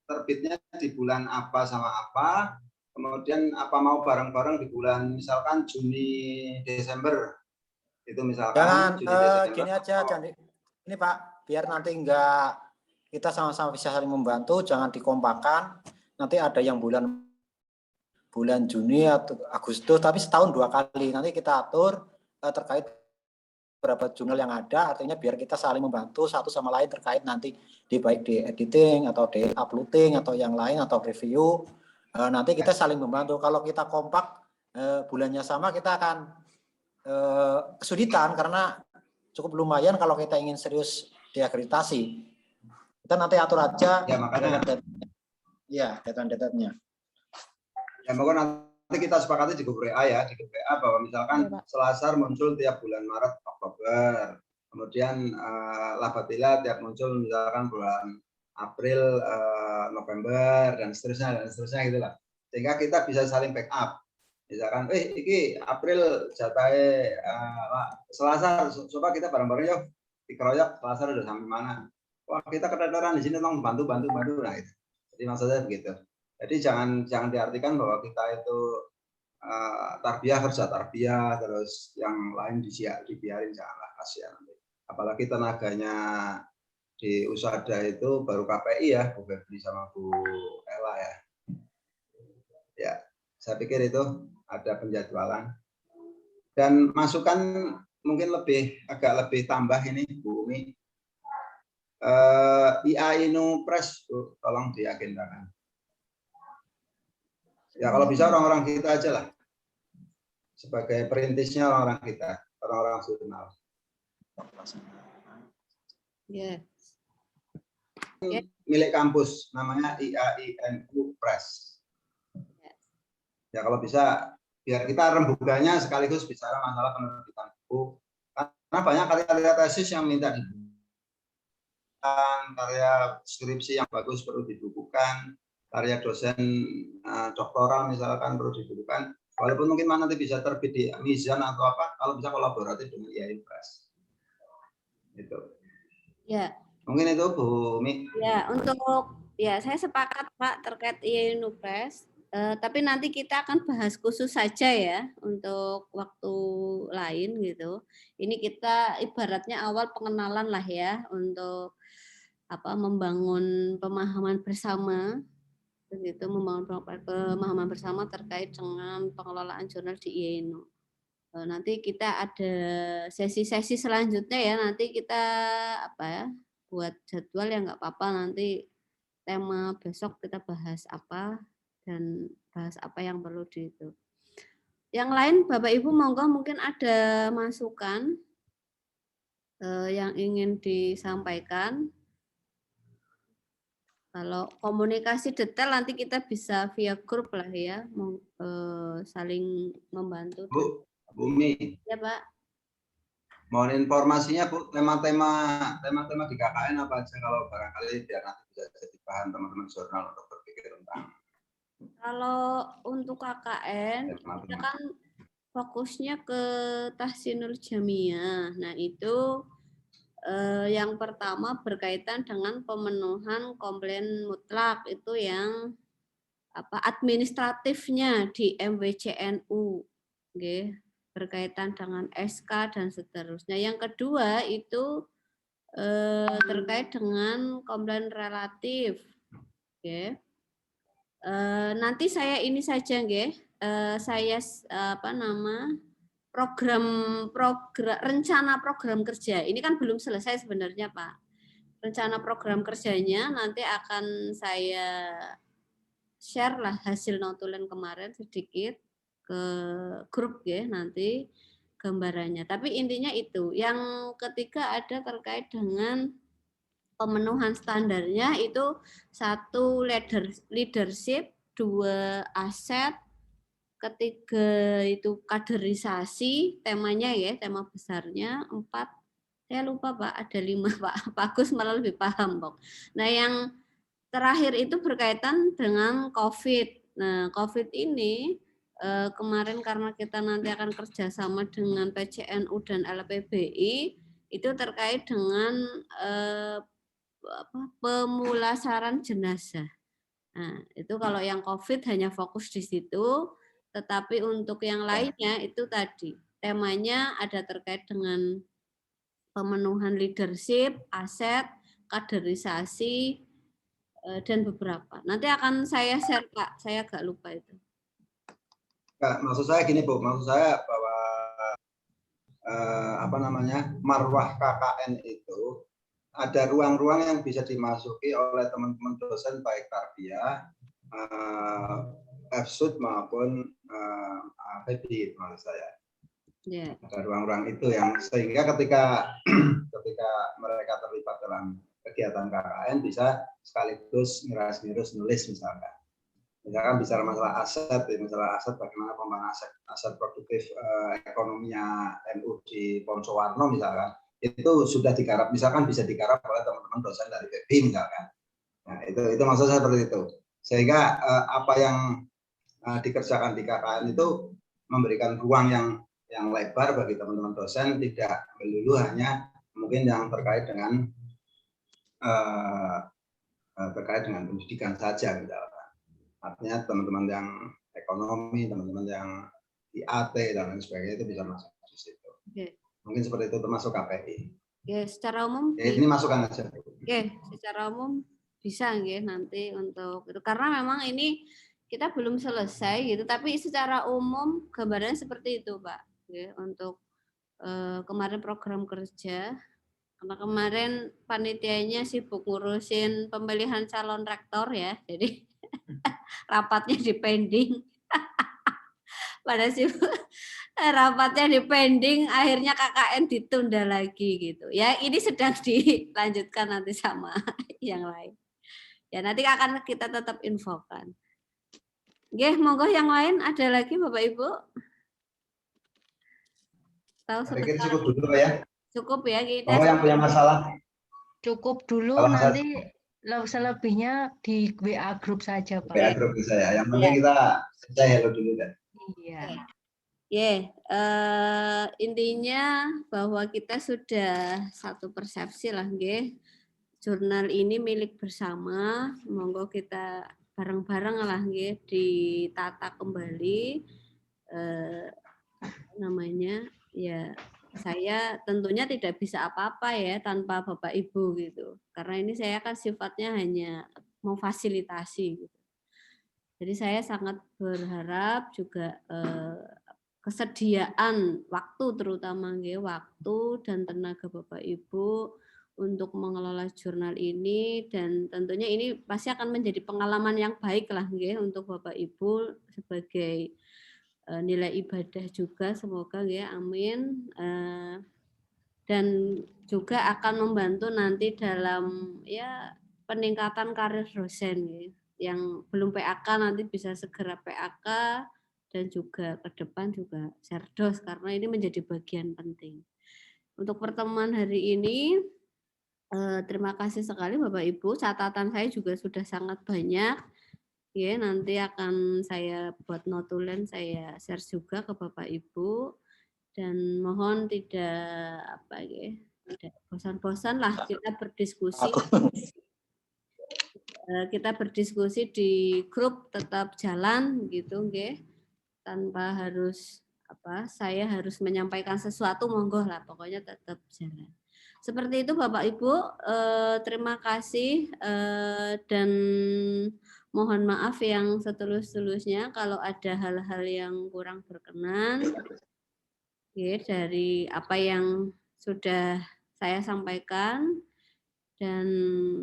terbitnya di bulan apa sama apa, kemudian apa mau bareng-bareng di bulan misalkan Juni Desember itu misalkan. Jangan Juni, Desember, gini aja, ini Pak, biar nanti enggak kita sama-sama bisa saling membantu, jangan dikompakkan. Nanti ada yang bulan Juni atau Agustus, tapi setahun 2 kali. Nanti kita atur terkait berapa jurnal yang ada, artinya biar kita saling membantu satu sama lain terkait nanti baik di editing atau di uploading atau yang lain atau review. Nanti kita saling membantu. Kalau kita kompak bulannya sama, kita akan kesulitan karena cukup lumayan kalau kita ingin serius diakreditasi. Kita nanti atur aja. Ya makanya. Ya deadline-nya. Ya maka nanti kita sepakati di grup WA ya, di grup WA bahwa misalkan Selasar muncul tiap bulan Maret, Oktober, kemudian Labatila tiap muncul misalkan bulan April, November dan seterusnya gitulah. Sehingga kita bisa saling backup. Misalkan, ini April jatahe Selasar, coba kita bareng-bareng yuk dikeroyok Selasar udah sampai mana. Wah kita keteteran di sini tolong bantu nah itu. Jadi maksudnya begitu. Jadi jangan diartikan bahwa kita itu tarbiyah kerja tarbiyah terus yang lain dibiarin, janganlah, kasihan. Apalagi tenaganya di Usada itu baru KPI ya, Bu Febri sama Bu Ella ya. Ya, saya pikir itu ada penjadwalan. Dan masukan mungkin agak lebih tambah ini Bu Umi. IA Inu Press Bu, tolong diagendakan. Ya kalau bisa orang-orang kita aja lah. Sebagai perintisnya orang-orang kita, orang-orang jurnal. Yeah. Milik kampus, namanya IAINU Press. Ya kalau bisa, biar kita rembuganya sekaligus bicara masalah penerbitan buku. Karena banyak karya-karya tesis yang minta dibukukan, karya skripsi yang bagus perlu dibukukan, karya dosen doktoral misalkan perlu dibukukan, walaupun mungkin nanti bisa terbit di Mizan atau apa, kalau bisa kolaboratif dengan IAIN Press. Itu. Ya. Mungkin itu Bu Mi. Ya, saya sepakat Pak terkait IAIN Press. Tapi nanti kita akan bahas khusus saja ya untuk waktu lain gitu. Ini kita ibaratnya awal pengenalan lah ya untuk membangun pemahaman bersama, begitu, membangun pemahaman bersama terkait dengan pengelolaan jurnal di IAINU. Nanti kita ada sesi-sesi selanjutnya ya. Nanti kita buat jadwal ya, nggak apa-apa, nanti tema besok kita bahas apa dan bahas apa yang perlu itu. Yang lain Bapak Ibu monggo mungkin ada masukan yang ingin disampaikan. Kalau komunikasi detail nanti kita bisa via grup lah ya, saling membantu. Bu Bumi. Ya Pak. Mohon informasinya Bu, tema-tema di KKN apa aja kalau barangkali biar nanti bisa jadi bahan teman-teman jurnal untuk berpikir tentang. Kalau untuk KKN kita kan fokusnya ke tahsinul jamiah. Nah itu yang pertama berkaitan dengan pemenuhan komplain mutlak, itu yang administratifnya di MWCNU, okay, berkaitan dengan SK dan seterusnya. Yang kedua itu terkait dengan komplain relatif, okay. Nanti saya ini saja, saya rencana program kerja ini kan belum selesai sebenarnya Pak. Rencana program kerjanya nanti akan saya share lah hasil notulen kemarin sedikit ke grup ya, nanti gambarannya. Tapi intinya itu. Yang ketiga ada terkait dengan pemenuhan standarnya, itu 1 leadership, 2 aset, ketiga itu kaderisasi, temanya ya, tema besarnya, 4 saya lupa Pak, ada 5 Pak. Pak Agus malah lebih paham Pak. Nah yang terakhir itu berkaitan dengan COVID. Nah COVID ini kemarin karena kita nanti akan kerjasama dengan PCNU dan LPBI, itu terkait dengan pemulasaran jenazah. Nah, itu kalau yang COVID hanya fokus di situ, tetapi untuk yang lainnya itu tadi temanya ada terkait dengan pemenuhan leadership, aset, kaderisasi, dan beberapa. Nanti akan saya share Pak, saya agak lupa itu. Maksud saya gini Bu, maksud saya bahwa marwah KKN itu ada ruang-ruang yang bisa dimasuki oleh teman-teman dosen baik tarbiyah, FSUD maupun FEBI maksud saya. Yeah. Ada ruang-ruang itu yang sehingga ketika mereka terlibat dalam kegiatan KKN bisa sekaligus ngiras-ngirus nulis misalkan bicara masalah aset bagaimana pengembangan aset produktif ekonominya NU di Poncowarno misalkan, itu sudah digarap, misalkan bisa digarap oleh teman-teman dosen dari PBI misalkan. Nah, itu maksud saya seperti itu. Sehingga apa yang dikerjakan di KKN itu memberikan ruang yang lebar bagi teman-teman dosen, tidak melulu hanya mungkin yang terkait dengan pendidikan saja misalkan. Artinya teman-teman yang ekonomi, teman-teman yang IAT dan lain sebagainya itu bisa masuk di situ. Okay. Mungkin seperti itu termasuk KPI. Oke, secara umum. Ya, ini masukan aja. Oke, secara umum bisa nggih nanti untuk itu, karena memang ini kita belum selesai gitu, tapi secara umum gambarannya seperti itu Pak. Oke, untuk kemarin program kerja, karena kemarin panitianya sibuk ngurusin pemilihan calon rektor ya, jadi rapatnya di pending. Pada sibuk rapatnya di pending, akhirnya KKN ditunda lagi gitu. Ya, ini sedang dilanjutkan nanti sama yang lain. Ya, nanti akan kita tetap infokan. Oke, monggo yang lain ada lagi Bapak Ibu? Tahu sebentar. Cukup dulu ya. Cukup ya kita. Yang punya masalah. Cukup dulu, nanti selebihnya di WA grup saja Pak. WA grup bisa ya. Yang penting kita hello dulu kan. Iya. Intinya bahwa kita sudah satu persepsi lah, nggih. Jurnal ini milik bersama, monggo kita bareng-bareng lah nggih ditata kembali namanya ya. Saya tentunya tidak bisa apa-apa ya tanpa Bapak Ibu gitu. Karena ini saya kan sifatnya hanya memfasilitasi gitu. Jadi saya sangat berharap juga kesediaan waktu terutama nggih, waktu dan tenaga Bapak Ibu untuk mengelola jurnal ini, dan tentunya ini pasti akan menjadi pengalaman yang baik lah nggih untuk Bapak Ibu sebagai nilai ibadah juga, semoga ya, amin. Dan juga akan membantu nanti dalam ya peningkatan karir dosen ya. Yang belum PAK nanti bisa segera PAK, dan juga ke depan juga Serdos, karena ini menjadi bagian penting. Untuk pertemuan hari ini terima kasih sekali Bapak Ibu, catatan saya juga sudah sangat banyak. Ya, nanti akan saya buat notulen, saya share juga ke Bapak Ibu, dan mohon tidak apa ya, tidak bosan-bosan lah kita berdiskusi. Kita berdiskusi di grup tetap jalan gitu, nggih. Tanpa harus apa, saya harus menyampaikan sesuatu, monggo lah, pokoknya tetap jalan. Seperti itu Bapak Ibu, terima kasih dan mohon maaf yang setulus-tulusnya kalau ada hal-hal yang kurang berkenan ya, dari apa yang sudah saya sampaikan, dan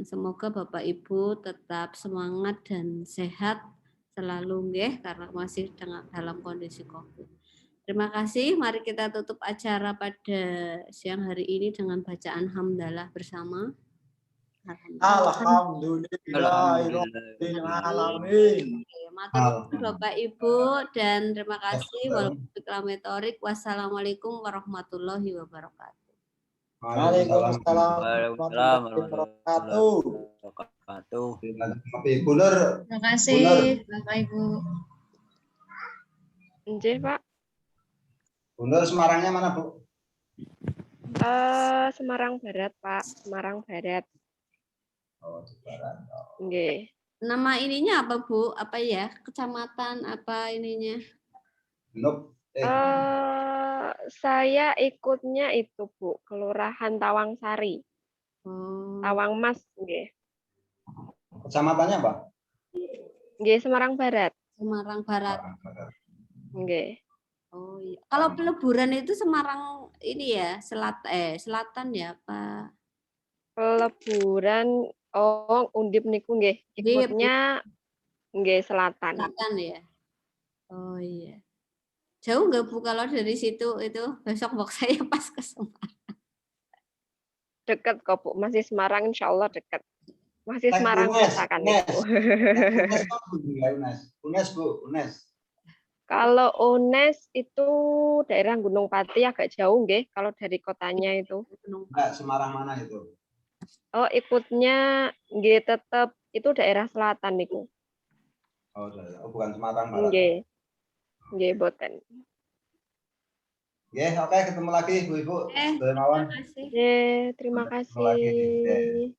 semoga Bapak Ibu tetap semangat dan sehat selalu nggih, karena masih dalam kondisi Covid. Terima kasih. Mari kita tutup acara pada siang hari ini dengan bacaan hamdalah bersama. Alhamdulillahirobbilalamin. Matur nuwun Bapak Ibu, dan terima kasih. Wassalamualaikum warahmatullahi wabarakatuh. Waalaikumsalam warahmatullahi wabarakatuh. Terima kasih Bapak Ibu. Nggih, Pak. Bu Nur, Semarangnya mana, Bu? Semarang Barat, Pak. Semarang Barat. Oh, di Barat. Nggih. Nama ininya apa Bu? Apa ya? Kecamatan apa ininya? Genep. Saya ikutnya itu, Bu, Kelurahan Tawang Sari. Tawang Mas, nggih. Kecamatannya apa? Nggih, Semarang Barat. Semarang Barat. Nggih. Oh iya. Kalau peleburan itu Semarang ini ya, selatan ya apa? Peleburan, Undip niku nggih. Ikutnya nggih selatan. Selatan ya. Oh iya. Jauh nggak Bu kalau dari situ itu? Besok saya pas ke Semarang. Dekat kok Bu, masih Semarang insya Allah dekat. Masih Semarang kota kan itu. UNES, Bu, UNES. Kalau UNES itu daerah Gunung Pati, agak jauh nggih kalau dari kotanya itu. Enggak, Semarang mana itu? Oh, ikutnya nggih tetap itu daerah selatan niku. Oh, bukan Semarang Barat. Nggih. Nggih, boten. Nggih, oke, ketemu lagi Bu Ibu. Terima kasih. Terima kasih.